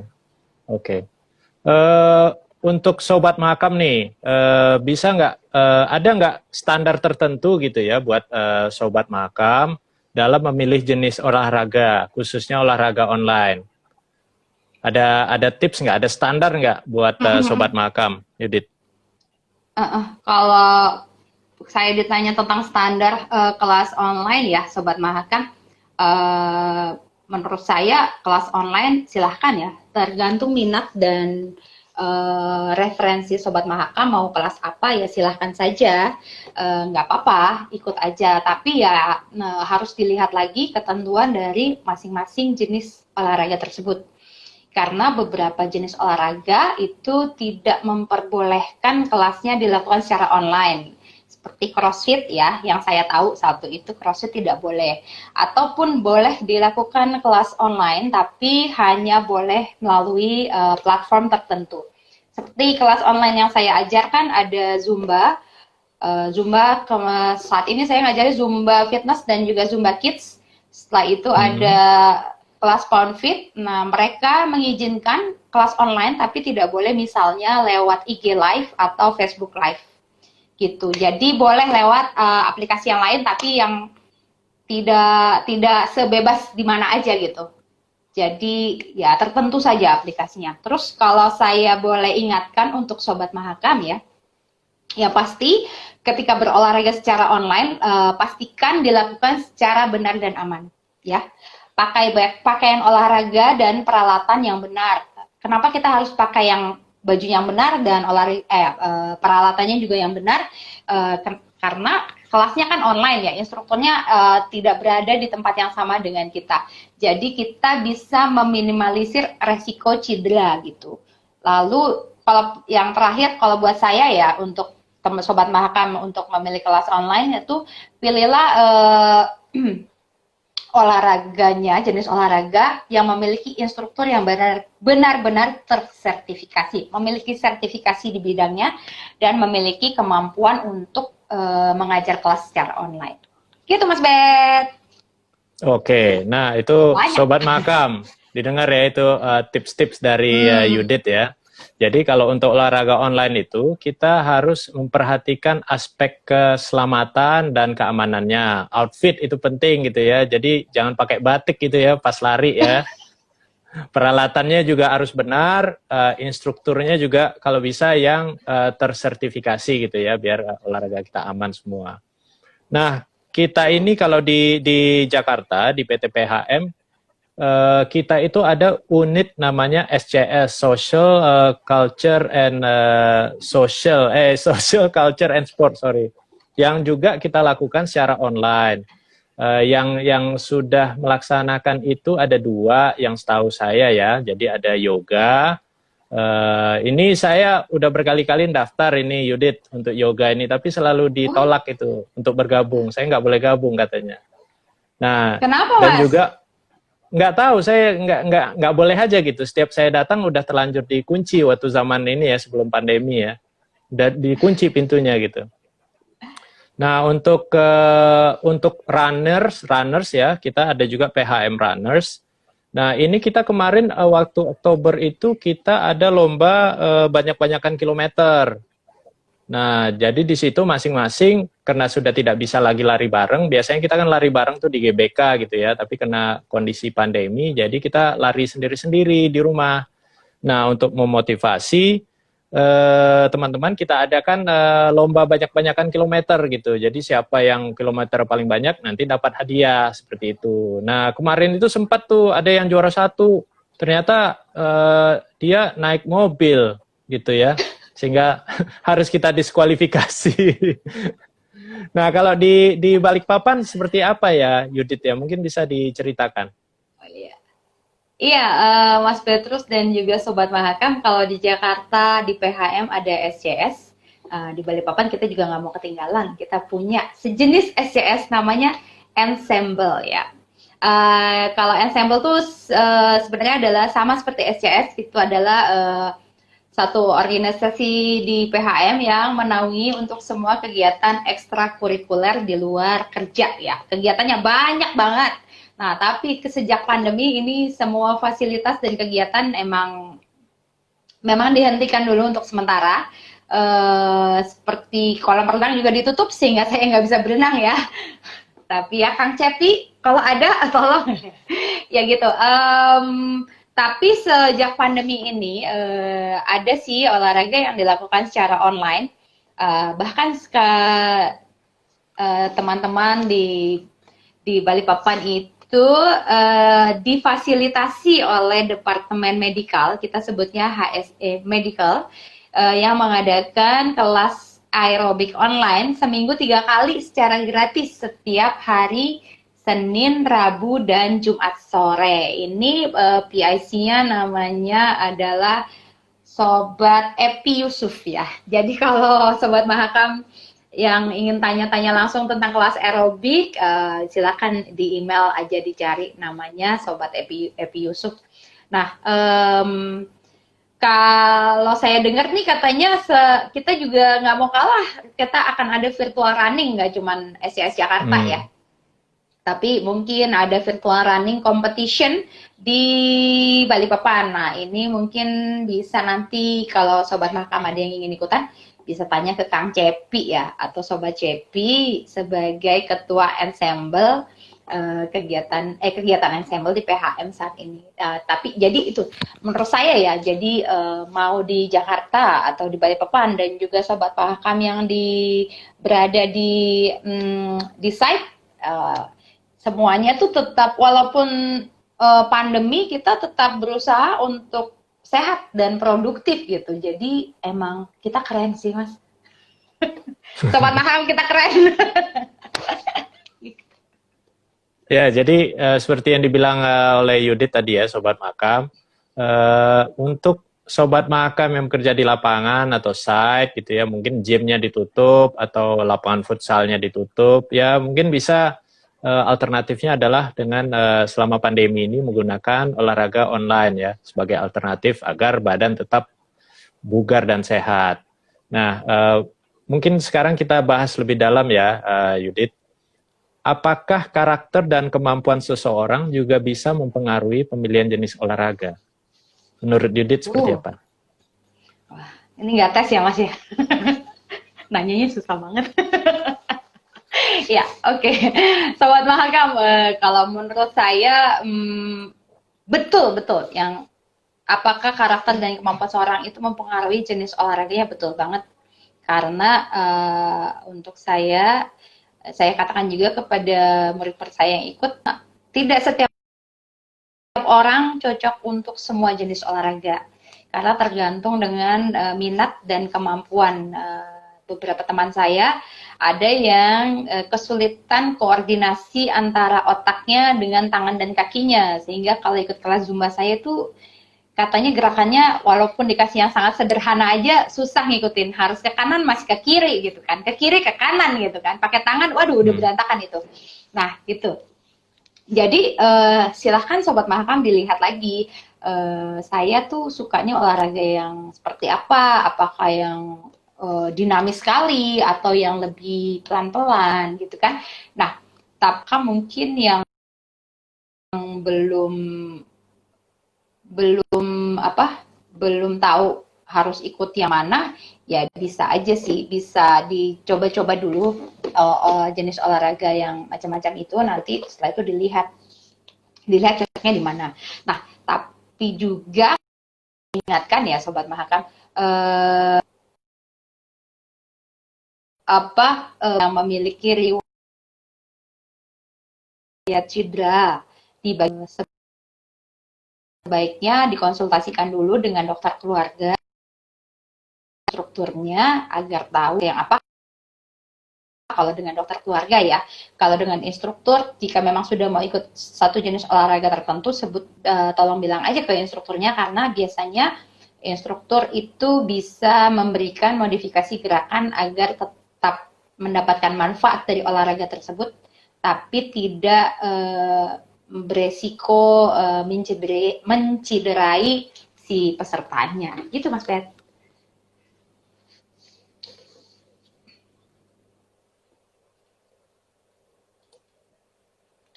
Oke. Untuk Sobat Mahakam nih, bisa nggak, ada nggak standar tertentu gitu ya buat Sobat Mahakam dalam memilih jenis olahraga, khususnya olahraga online? Ada tips nggak, ada standar nggak buat Sobat Mahakam, Yudit? Kalau saya ditanya tentang standar kelas online ya, Sobat Mahakam, menurut saya kelas online silahkan ya, tergantung minat dan referensi Sobat Mahakam mau kelas apa ya silahkan saja, nggak apa-apa ikut aja, tapi ya harus dilihat lagi ketentuan dari masing-masing jenis olahraga tersebut. Karena beberapa jenis olahraga itu tidak memperbolehkan kelasnya dilakukan secara online. Seperti CrossFit ya, yang saya tahu satu itu CrossFit tidak boleh. Ataupun boleh dilakukan kelas online, tapi hanya boleh melalui platform tertentu. Seperti kelas online yang saya ajarkan ada Zumba. Saat ini saya ngajari Zumba Fitness dan juga Zumba Kids. Setelah itu ada kelas Pound Fit. Nah, mereka mengizinkan kelas online, tapi tidak boleh misalnya lewat IG Live atau Facebook Live. Gitu. Jadi boleh lewat aplikasi yang lain tapi yang tidak sebebas di mana aja gitu. Jadi ya tertentu saja aplikasinya. Terus kalau saya boleh ingatkan untuk Sobat Mahakam ya pasti ketika berolahraga secara online pastikan dilakukan secara benar dan aman ya. Pakai pakaian olahraga dan peralatan yang benar. Kenapa kita harus pakai yang baju yang benar dan peralatannya juga yang benar, karena kelasnya kan online ya, instrukturnya tidak berada di tempat yang sama dengan kita. Jadi kita bisa meminimalisir resiko cedera gitu. Lalu kalau yang terakhir kalau buat saya ya untuk Sobat Mahakam untuk memilih kelas online itu pilihlah olahraganya, jenis olahraga yang memiliki instruktur yang benar-benar tersertifikasi, memiliki sertifikasi di bidangnya, dan memiliki kemampuan untuk mengajar kelas secara online. Gitu Mas Bet. Oke, nah itu Sobat Mahakam. didengar ya itu tips-tips dari Yudit ya. Jadi kalau untuk olahraga online itu kita harus memperhatikan aspek keselamatan dan keamanannya. Outfit itu penting gitu ya. Jadi jangan pakai batik gitu ya pas lari ya. Peralatannya juga harus benar, instrukturnya juga kalau bisa yang tersertifikasi gitu ya biar olahraga kita aman semua. Nah, kita ini kalau di Jakarta di PT PHM kita itu ada unit namanya SCS Social Culture and Social Culture and Sport, sorry, yang juga kita lakukan secara online. Yang sudah melaksanakan itu ada 2 yang setahu saya ya. Jadi ada yoga. Ini saya udah berkali-kali daftar ini Yudit untuk yoga ini, tapi selalu ditolak itu untuk bergabung. Saya nggak boleh gabung katanya. Nah, Kenapa, dan Mas? juga nggak tahu, saya nggak boleh aja gitu. Setiap saya datang udah terlanjur dikunci waktu zaman ini ya, sebelum pandemi ya, udah dikunci pintunya gitu. Nah untuk runners ya, kita ada juga PHM runners. Nah ini kita kemarin waktu Oktober itu kita ada lomba banyak-banyakan kilometer. Nah, jadi di situ masing-masing karena sudah tidak bisa lagi lari bareng, biasanya kita kan lari bareng tuh di GBK gitu ya, tapi kena kondisi pandemi, jadi kita lari sendiri-sendiri di rumah. Nah, untuk memotivasi teman-teman kita adakan lomba banyak-banyakan kilometer gitu. Jadi siapa yang kilometer paling banyak nanti dapat hadiah seperti itu. Nah, kemarin itu sempat tuh ada yang juara 1, ternyata dia naik mobil gitu ya, sehingga harus kita diskualifikasi. Nah, kalau di Balikpapan seperti apa ya, Yudit ya? Mungkin bisa diceritakan. Oh, iya. Iya, Mas Petrus dan juga Sobat Mahakam, kalau di Jakarta di PHM ada SCS, di Balikpapan kita juga nggak mau ketinggalan. Kita punya sejenis SCS namanya Ensemble ya. Kalau Ensemble tuh sebenarnya adalah sama seperti SCS, itu adalah satu organisasi di PHM yang menaungi untuk semua kegiatan ekstrakurikuler di luar kerja ya. Kegiatannya banyak banget. Nah, tapi sejak pandemi ini semua fasilitas dan kegiatan memang dihentikan dulu untuk sementara. Seperti kolam renang juga ditutup sehingga saya nggak bisa berenang ya. Tapi ya Kang Cepi, kalau ada tolong ya gitu. Tapi sejak pandemi ini ada sih olahraga yang dilakukan secara online. Bahkan teman-teman di Balikpapan itu difasilitasi oleh Departemen Medikal, kita sebutnya HSE Medical, yang mengadakan kelas aerobik online seminggu 3 kali secara gratis setiap hari Senin, Rabu, dan Jumat sore. Ini PIC-nya namanya adalah Sobat Epi Yusuf ya. Jadi kalau Sobat Mahakam yang ingin tanya-tanya langsung tentang kelas aerobik, silakan di email aja, dicari namanya Sobat Epi Yusuf. Nah, kalau saya dengar nih katanya kita juga nggak mau kalah, kita akan ada virtual running, nggak cuman SCS Jakarta ya. Tapi mungkin ada virtual running competition di Balikpapan. Nah, ini mungkin bisa nanti kalau Sobat Mahakam ada yang ingin ikutan, bisa tanya ke Kang Cepi ya, atau Sobat Cepi sebagai ketua ensemble kegiatan ensemble di PHM saat ini. Tapi jadi itu menurut saya ya, jadi mau di Jakarta atau di Balikpapan dan juga Sobat Mahakam yang berada di site, semuanya tuh tetap, walaupun pandemi, kita tetap berusaha untuk sehat dan produktif gitu. Jadi emang kita keren sih, Mas. Sobat Mahakam, kita keren. Ya, jadi seperti yang dibilang oleh Yudit tadi ya, Sobat Mahakam, untuk Sobat Mahakam yang bekerja di lapangan atau site gitu ya, mungkin gymnya ditutup atau lapangan futsalnya ditutup, ya mungkin bisa alternatifnya adalah dengan selama pandemi ini menggunakan olahraga online ya sebagai alternatif agar badan tetap bugar dan sehat. Nah, mungkin sekarang kita bahas lebih dalam ya, Yudit. apakah karakter dan kemampuan seseorang juga bisa mempengaruhi pemilihan jenis olahraga? Menurut Yudit seperti apa? Wah, ini nggak tes ya Mas ya? Nanyanya susah banget. Ya, oke. Sobat Mahakam, kalau menurut saya betul betul yang apakah karakter dan kemampuan seorang itu mempengaruhi jenis olahraganya, betul banget. Karena untuk saya katakan juga kepada murid saya yang ikut, tidak setiap orang cocok untuk semua jenis olahraga. Karena tergantung dengan minat dan kemampuan. Beberapa teman saya ada yang kesulitan koordinasi antara otaknya dengan tangan dan kakinya, sehingga kalau ikut kelas Zumba saya tuh katanya gerakannya walaupun dikasih yang sangat sederhana aja susah ngikutin, harus ke kanan masih ke kiri gitu kan, ke kiri ke kanan gitu kan, pakai tangan waduh udah berantakan itu. Nah gitu, jadi silahkan Sobat Mahakam dilihat lagi, saya tuh sukanya olahraga yang seperti apa, apakah yang dinamis sekali atau yang lebih pelan-pelan gitu kan. Nah, tapi mungkin yang belum belum tahu harus ikut yang mana, ya bisa aja sih, bisa dicoba-coba dulu jenis olahraga yang macam-macam itu, nanti setelah itu dilihat cocoknya di mana. Nah, tapi juga ingatkan ya Sobat Mahakam, yang memiliki riwayat cedera di bagian sebaiknya dikonsultasikan dulu dengan dokter keluarga strukturnya agar tahu yang apa. Kalau dengan dokter keluarga ya, kalau dengan instruktur, jika memang sudah mau ikut satu jenis olahraga tertentu, tolong bilang aja ke instrukturnya, karena biasanya instruktur itu bisa memberikan modifikasi gerakan agar tetap mendapatkan manfaat dari olahraga tersebut, tapi tidak beresiko menciderai si pesertanya. Gitu Mas Bet.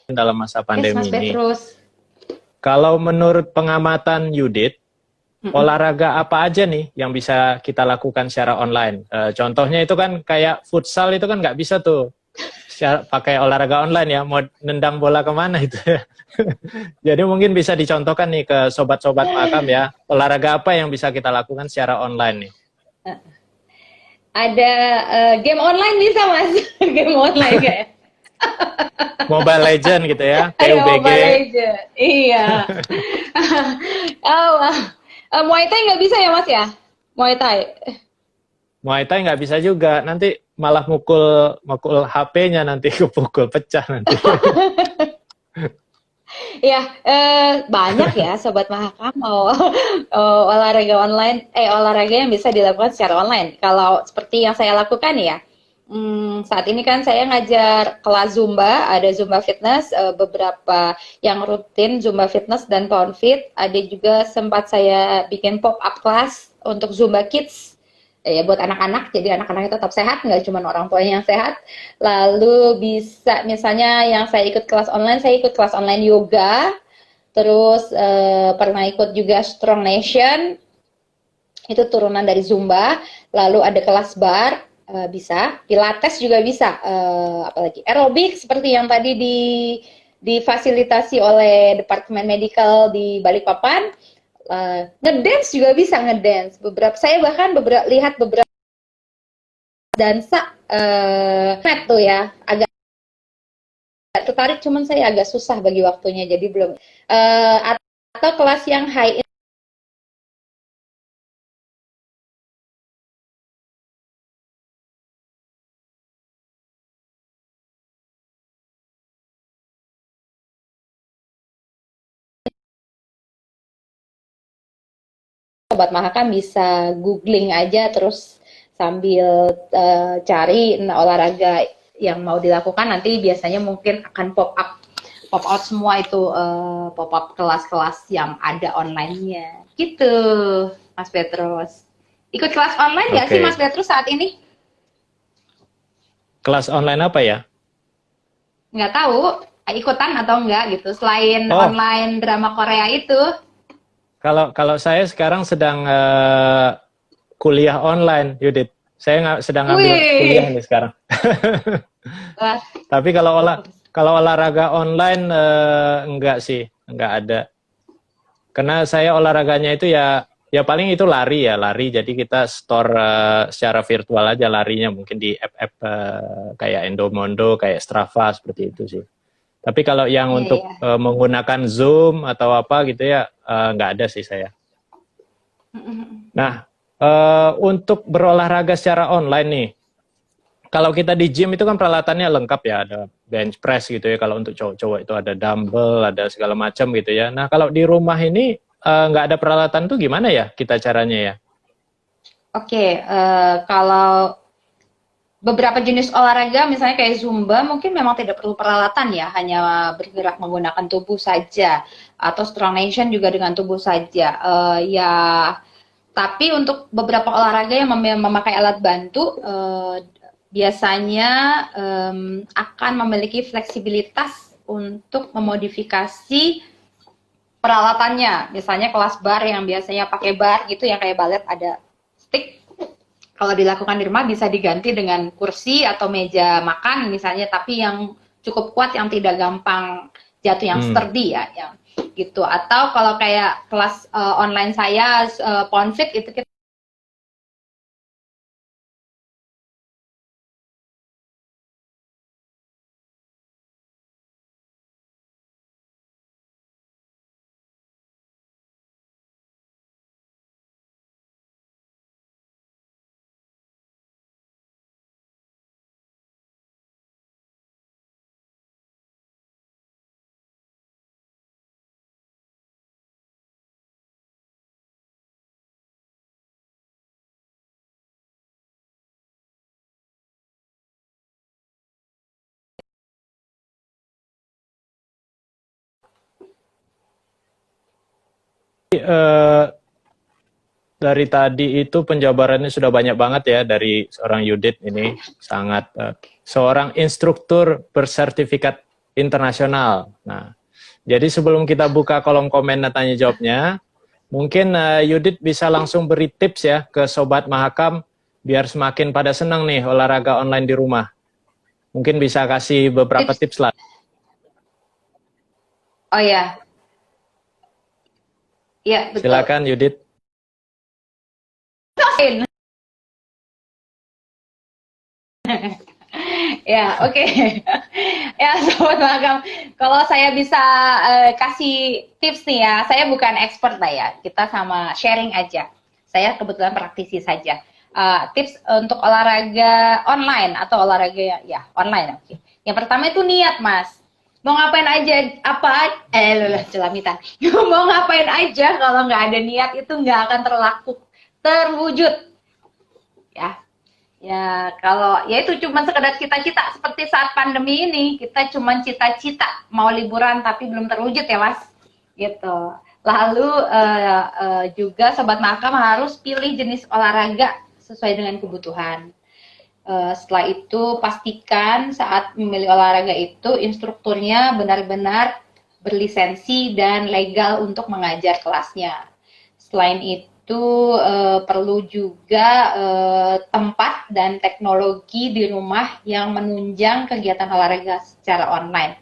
Dalam masa pandemi Mas ini. Petrus. Kalau menurut pengamatan Yudit, olahraga apa aja nih yang bisa kita lakukan secara online? Contohnya itu kan kayak futsal itu kan nggak bisa tuh pakai olahraga online ya, mau nendang bola kemana itu ya. Jadi mungkin bisa dicontohkan nih ke sobat-sobat Mahakam ya, olahraga apa yang bisa kita lakukan secara online nih? Ada game online bisa Mas, game online kayak Mobile Legend gitu ya, Ayo, PUBG. Mobile Legend. Iya. Muay Thai nggak bisa ya Mas ya? Muay Thai. Muay Thai nggak bisa juga, nanti malah mukul HP-nya, nanti kepukul pecah nanti. Ya, banyak ya Sobat Mahakam olahraga yang bisa dilakukan secara online. Kalau seperti yang saya lakukan ya, saat ini kan saya ngajar kelas Zumba, ada Zumba Fitness, beberapa yang rutin Zumba Fitness dan Pound Fit. Ada juga sempat saya bikin pop-up class untuk Zumba Kids, ya buat anak-anak, jadi anak-anak itu tetap sehat, nggak cuma orang tuanya yang sehat. Lalu bisa misalnya yang saya ikut kelas online yoga, terus pernah ikut juga Strong Nation, itu turunan dari Zumba. Lalu ada kelas bar, bisa, Pilates juga bisa, apalagi aerobik seperti yang tadi difasilitasi oleh Departemen Medical di Balikpapan. Ngedance juga bisa, ngedance. Saya bahkan lihat beberapa dansa net tuh ya, agak tertarik, cuman saya agak susah bagi waktunya, jadi belum. Atau kelas yang high Sobat Mahakam bisa googling aja, terus sambil cari olahraga yang mau dilakukan, nanti biasanya mungkin akan pop out semua itu, pop up kelas-kelas yang ada online-nya gitu Mas Petrus. Ikut kelas online nggak sih Mas Petrus saat ini? Kelas online apa ya? nggak tahu ikutan atau enggak gitu. Selain Oh, online drama Korea itu. kalau kalau saya sekarang sedang kuliah online, Yudit. Saya sedang ngambil kuliah Wih, nih sekarang. wah, Tapi cukup. kalau olahraga online enggak sih, enggak ada. Karena saya olahraganya itu ya paling itu lari ya, lari. Jadi kita store secara virtual aja larinya mungkin di app-app kayak Endomondo, kayak Strava seperti itu sih. Tapi kalau yang Iya, untuk iya. menggunakan Zoom atau apa gitu ya nggak ada sih saya. Nah, untuk berolahraga secara online nih, kalau kita di gym itu kan peralatannya lengkap ya, ada bench press gitu ya. Kalau untuk cowok-cowok itu ada dumbbell, ada segala macam gitu ya. Nah, kalau di rumah ini nggak ada peralatan tuh gimana ya kita caranya ya? Oke, kalau beberapa jenis olahraga, misalnya kayak Zumba, mungkin memang tidak perlu peralatan ya, hanya bergerak menggunakan tubuh saja. Atau Strong Nation juga dengan tubuh saja. Ya, tapi untuk beberapa olahraga yang memakai alat bantu, biasanya akan memiliki fleksibilitas untuk memodifikasi peralatannya. Misalnya kelas bar yang biasanya pakai bar gitu, yang kayak balet ada stick, kalau dilakukan di rumah bisa diganti dengan kursi atau meja makan misalnya, tapi yang cukup kuat, yang tidak gampang jatuh, yang Hmm. sturdy ya, yang gitu. Atau kalau kayak kelas online saya, Ponfit itu kita Eh, dari tadi itu penjabarannya sudah banyak banget ya dari seorang Yudit ini, sangat seorang instruktur bersertifikat internasional. Nah, jadi sebelum kita buka kolom komen dan tanya jawabnya, mungkin Yudit bisa langsung beri tips ya ke Sobat Mahakam biar semakin pada senang nih olahraga online di rumah. Mungkin bisa kasih beberapa tips. tips lah. Oh ya, iya betul. Silakan Yudit. Ya, oke. Ya, sobat magang. Kalau saya bisa kasih tips nih ya, saya bukan expert lah ya. Kita sama sharing aja. Saya kebetulan praktisi saja. Tips untuk olahraga online atau olahraga ya online. Oke. Yang pertama itu niat, Mas. Mau ngapain aja, celamitan. Mau ngapain aja kalau nggak ada niat itu nggak akan terwujud ya. Ya, kalau ya itu cuma sekedar cita-cita seperti saat pandemi ini, kita cuma cita-cita mau liburan tapi belum terwujud ya, Mas. Gitu. Lalu juga sobat makam harus pilih jenis olahraga sesuai dengan kebutuhan. Setelah itu pastikan saat memilih olahraga itu instrukturnya benar-benar berlisensi dan legal untuk mengajar kelasnya. Selain itu perlu juga tempat dan teknologi di rumah yang menunjang kegiatan olahraga secara online.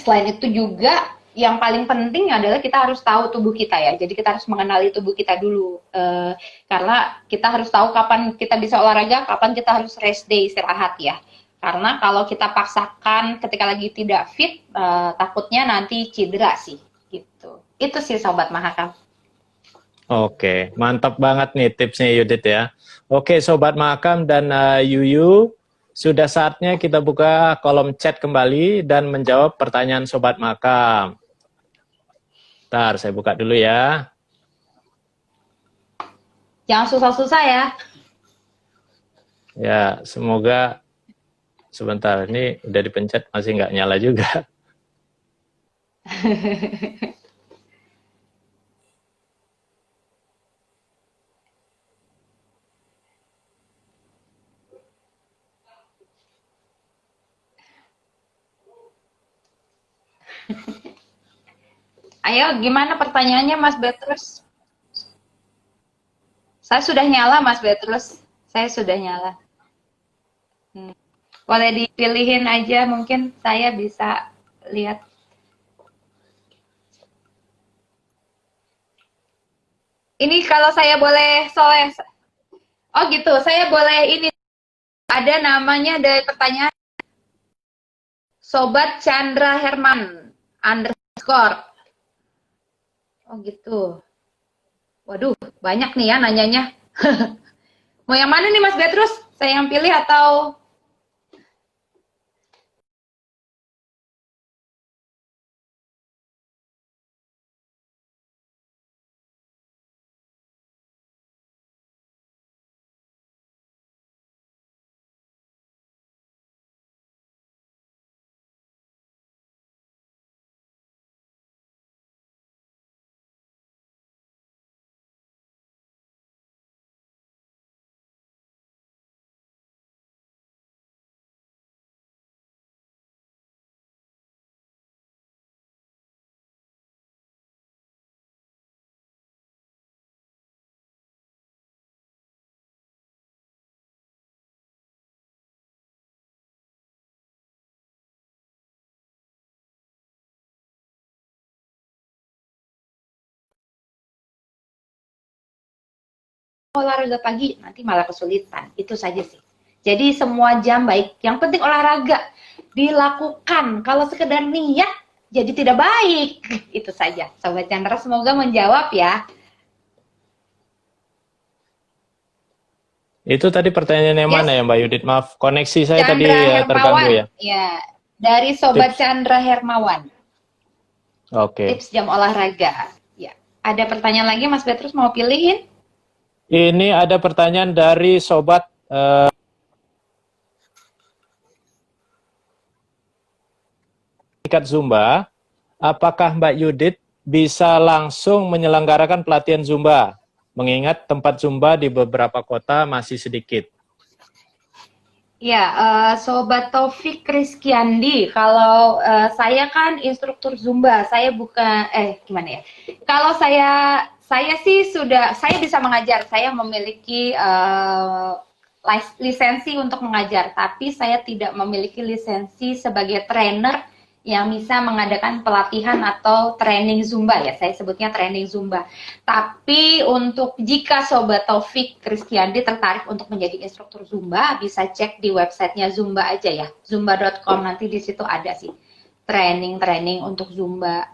Selain itu juga yang paling penting adalah kita harus tahu tubuh kita ya. Jadi kita harus mengenali tubuh kita dulu. Karena kita harus tahu kapan kita bisa olahraga, kapan kita harus rest day, istirahat ya. Karena kalau kita paksakan ketika lagi tidak fit, takutnya nanti cedera sih. Gitu. Itu sih Sobat Mahakam. Oke, mantap banget nih tipsnya Yudit ya. Oke, Sobat Mahakam dan Yuyu, sudah saatnya kita buka kolom chat kembali dan menjawab pertanyaan Sobat Mahakam. Ntar saya buka dulu ya. Jangan susah-susah ya. Ya, semoga sebentar ini udah dipencet masih nggak nyala juga. Ayo, gimana pertanyaannya Mas Petrus? Saya sudah nyala Mas Petrus. Saya sudah nyala. Hmm. Boleh dipilihin aja, mungkin saya bisa lihat. Ini kalau saya boleh soleh. Oh gitu, saya boleh ini. Ada namanya dari pertanyaan Sobat Chandra Herman underscore. Oh gitu. Waduh, banyak nih ya nanyanya. Mau yang mana nih Mas Petrus? Saya yang pilih atau olahraga pagi nanti malah kesulitan. Itu saja sih. Jadi semua jam baik. Yang penting olahraga dilakukan. Kalau sekedar niat jadi tidak baik. Itu saja. Sobat Chandra semoga menjawab ya. Itu tadi pertanyaan yang mana Yes. ya Mbak Yudit? Maaf, koneksi saya tadi Chandra terganggu Hermawan. ya. Ya, dari Sobat Tips. Chandra Hermawan. Oke. Tips jam olahraga. Ya. Ada pertanyaan lagi Mas Petrus mau pilihin? Ini ada pertanyaan dari sobat Ikat Zumba. Apakah Mbak Yudit bisa langsung menyelenggarakan pelatihan Zumba? Mengingat tempat Zumba di beberapa kota masih sedikit. Ya, Sobat Taufik Rizkyandi, kalau saya kan instruktur Zumba, saya bukan, gimana ya? Kalau saya sih sudah, saya bisa mengajar, saya memiliki lisensi untuk mengajar, tapi saya tidak memiliki lisensi sebagai trainer yang bisa mengadakan pelatihan atau training Zumba ya, saya sebutnya training Zumba. Tapi untuk jika Sobat Taufik Rizkyandi tertarik untuk menjadi instruktur Zumba, bisa cek di websitenya Zumba aja ya, zumba.com, nanti di situ ada sih training untuk Zumba.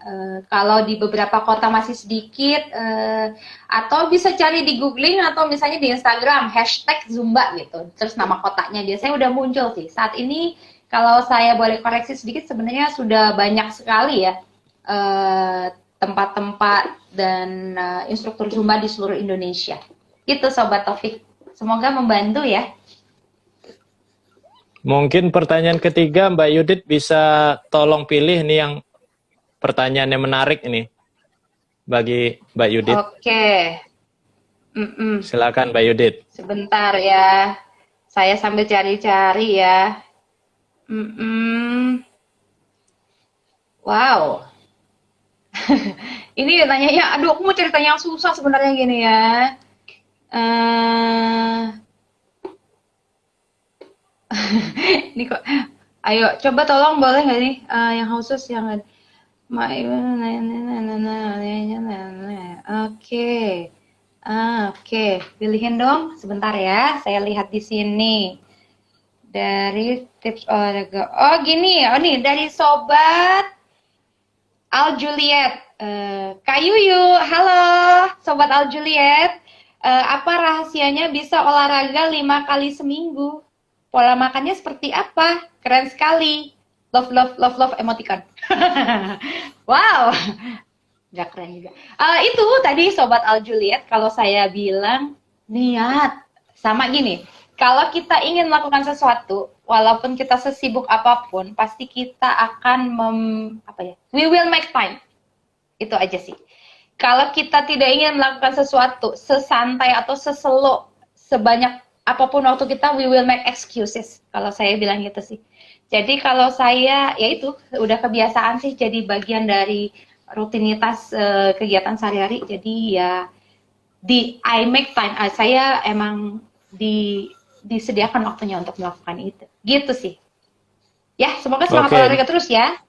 Kalau di beberapa kota masih sedikit, atau bisa cari di googling atau misalnya di Instagram hashtag Zumba gitu, terus nama kotanya biasanya udah muncul sih. Saat ini kalau saya boleh koreksi sedikit, sebenarnya sudah banyak sekali ya tempat-tempat dan instruktur Zumba di seluruh Indonesia. Itu Sobat Taufik. Semoga membantu ya. Mungkin pertanyaan ketiga Mbak Yudit bisa tolong pilih nih yang pertanyaan yang menarik ini bagi Mbak Yudit. Oke. Silakan Mbak Yudit. Sebentar ya. Saya sambil cari-cari ya. Wow. Ini nanyanya, aduh aku mau ceritanya yang susah sebenarnya gini ya. Ini kok, ayo coba tolong boleh nggak nih yang khusus yang oke. Oke, pilihin dong sebentar ya. Saya lihat di sini. Dari tips olahraga. Oh gini, oh nih dari Sobat Al Juliet. Kak Yuyu, halo Sobat Al Juliet. Apa rahasianya bisa olahraga 5 kali seminggu? Pola makannya seperti apa? Keren sekali. Love, love, love, love emoticon. Wow, nggak keren juga. Itu tadi Sobat Al Juliet, kalau saya bilang niat. Sama gini, kalau kita ingin melakukan sesuatu, walaupun kita sesibuk apapun, pasti kita akan we will make time. Itu aja sih. Kalau kita tidak ingin melakukan sesuatu sesantai atau seselo sebanyak apapun waktu kita, we will make excuses. Kalau saya bilang gitu sih. Jadi kalau saya, ya itu udah kebiasaan sih jadi bagian dari rutinitas kegiatan sehari-hari. Jadi ya I make time. Saya emang disediakan waktunya untuk melakukan itu. Gitu sih. Ya, semoga semangat olahraga terus ya.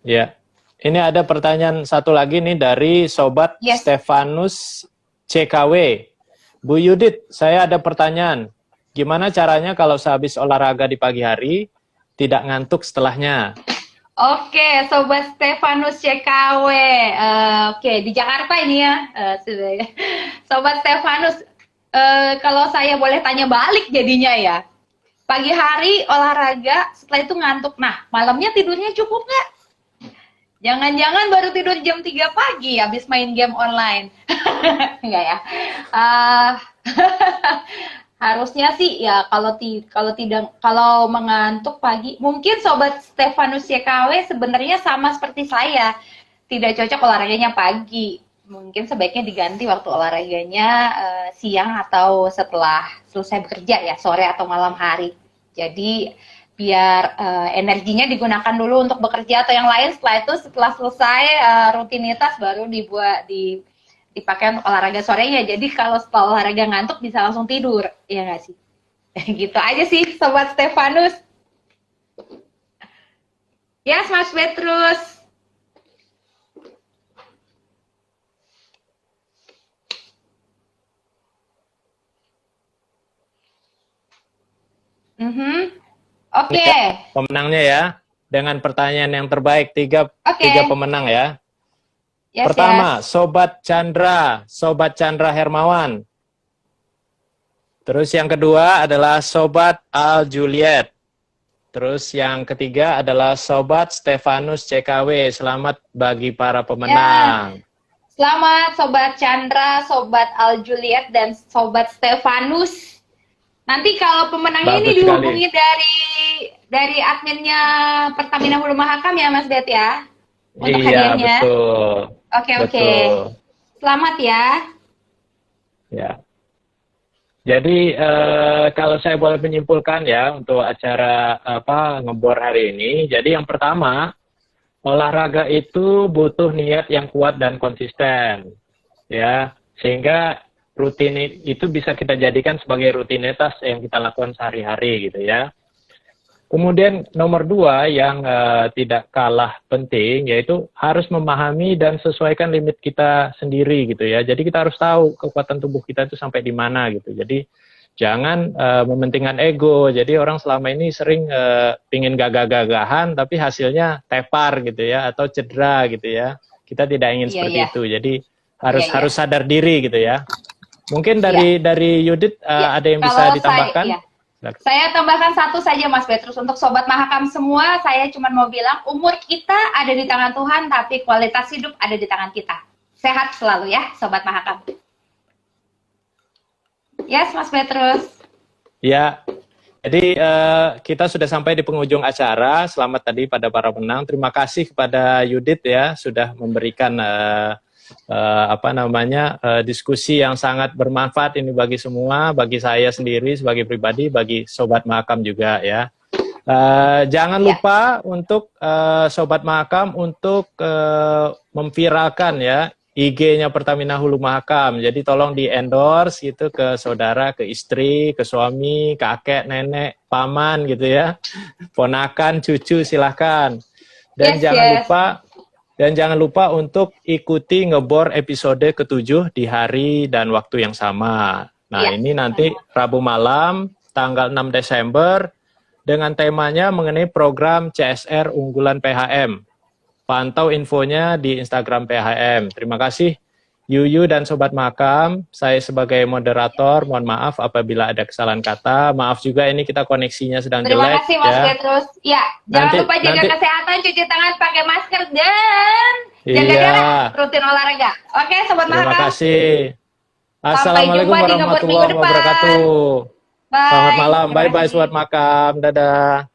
Ya. Ini ada pertanyaan satu lagi nih dari Sobat Stefanus CKW. Bu Yudit, saya ada pertanyaan. Gimana caranya kalau sehabis olahraga di pagi hari, tidak ngantuk setelahnya? Oke, Sobat Stefanus CKW. Oke, di Jakarta ini ya. Sobat Stefanus, kalau saya boleh tanya balik jadinya ya. Pagi hari olahraga, setelah itu ngantuk. Nah, malamnya tidurnya cukup nggak? Jangan-jangan baru tidur jam 3 pagi habis main game online. Enggak ya. Harusnya sih ya kalau mengantuk pagi, mungkin Sobat Stefanus YKW sebenarnya sama seperti saya. Tidak cocok olahraganya pagi. Mungkin sebaiknya diganti waktu olahraganya siang atau setelah selesai bekerja ya, sore atau malam hari. Jadi biar energinya digunakan dulu untuk bekerja atau yang lain, setelah selesai rutinitas baru dipakai untuk olahraga sorenya. Jadi kalau setelah olahraga ngantuk bisa langsung tidur, ya nggak sih? Gitu aja sih Sobat Stefanus. Ya, Mas Petrus. Oke. Pemenangnya ya, dengan pertanyaan yang terbaik, tiga pemenang ya. Pertama, Sobat Chandra Hermawan. Terus yang kedua adalah Sobat Al Juliet. Terus yang ketiga adalah Sobat Stefanus CKW. Selamat bagi para pemenang. Selamat Sobat Chandra, Sobat Al Juliet, dan Sobat Stefanus. Nanti kalau pemenangnya ini dihubungi dari adminnya Pertamina Hulu Mahakam ya Mas Bet ya, untuk hadiahnya. Betul. Oke. Selamat ya. Ya. Jadi kalau saya boleh menyimpulkan ya untuk acara ngebor hari ini. Jadi yang pertama, olahraga itu butuh niat yang kuat dan konsisten, ya, sehingga rutin itu bisa kita jadikan sebagai rutinitas yang kita lakukan sehari-hari gitu ya. Kemudian nomor dua yang tidak kalah penting yaitu harus memahami dan sesuaikan limit kita sendiri gitu ya. Jadi kita harus tahu kekuatan tubuh kita itu sampai di mana gitu. Jadi jangan mementingkan ego. Jadi orang selama ini sering pingin gagah-gagahan tapi hasilnya tepar gitu ya atau cedera gitu ya. Kita tidak ingin seperti itu. Jadi harus sadar diri gitu ya. Mungkin dari Yudit ada yang bisa ditambahkan? Saya tambahkan satu saja Mas Petrus. Untuk Sobat Mahakam semua, saya cuma mau bilang umur kita ada di tangan Tuhan, tapi kualitas hidup ada di tangan kita. Sehat selalu ya Sobat Mahakam. Yes Mas Petrus. Ya, jadi kita sudah sampai di penghujung acara. Selamat tadi pada para pemenang. Terima kasih kepada Yudit ya sudah memberikan diskusi yang sangat bermanfaat ini bagi semua, bagi saya sendiri sebagai pribadi, bagi Sobat Mahakam juga ya. Jangan lupa untuk Sobat Mahakam untuk memviralkan ya IG-nya Pertamina Hulu Mahakam. Jadi tolong di-endorse gitu ke saudara, ke istri, ke suami, kakek, nenek, paman gitu ya. Ponakan, cucu silahkan. Dan jangan lupa untuk ikuti ngebor episode ke-7 di hari dan waktu yang sama. Nah, ini nanti Rabu malam, tanggal 6 Desember, dengan temanya mengenai program CSR unggulan PHM. Pantau infonya di Instagram PHM. Terima kasih, Yuyu dan Sobat Mahakam. Saya sebagai moderator, mohon maaf apabila ada kesalahan kata. Maaf juga ini kita koneksinya sedang jelek. Terima kasih Mas Petrus. Ya, jangan lupa jaga kesehatan, cuci tangan, pakai masker, dan jaga jarak, rutin olahraga. Oke, Sobat Mahakam. Terima kasih. Assalamualaikum warahmatullahi wabarakatuh. Selamat malam. Bye-bye Sobat Mahakam. Dadah.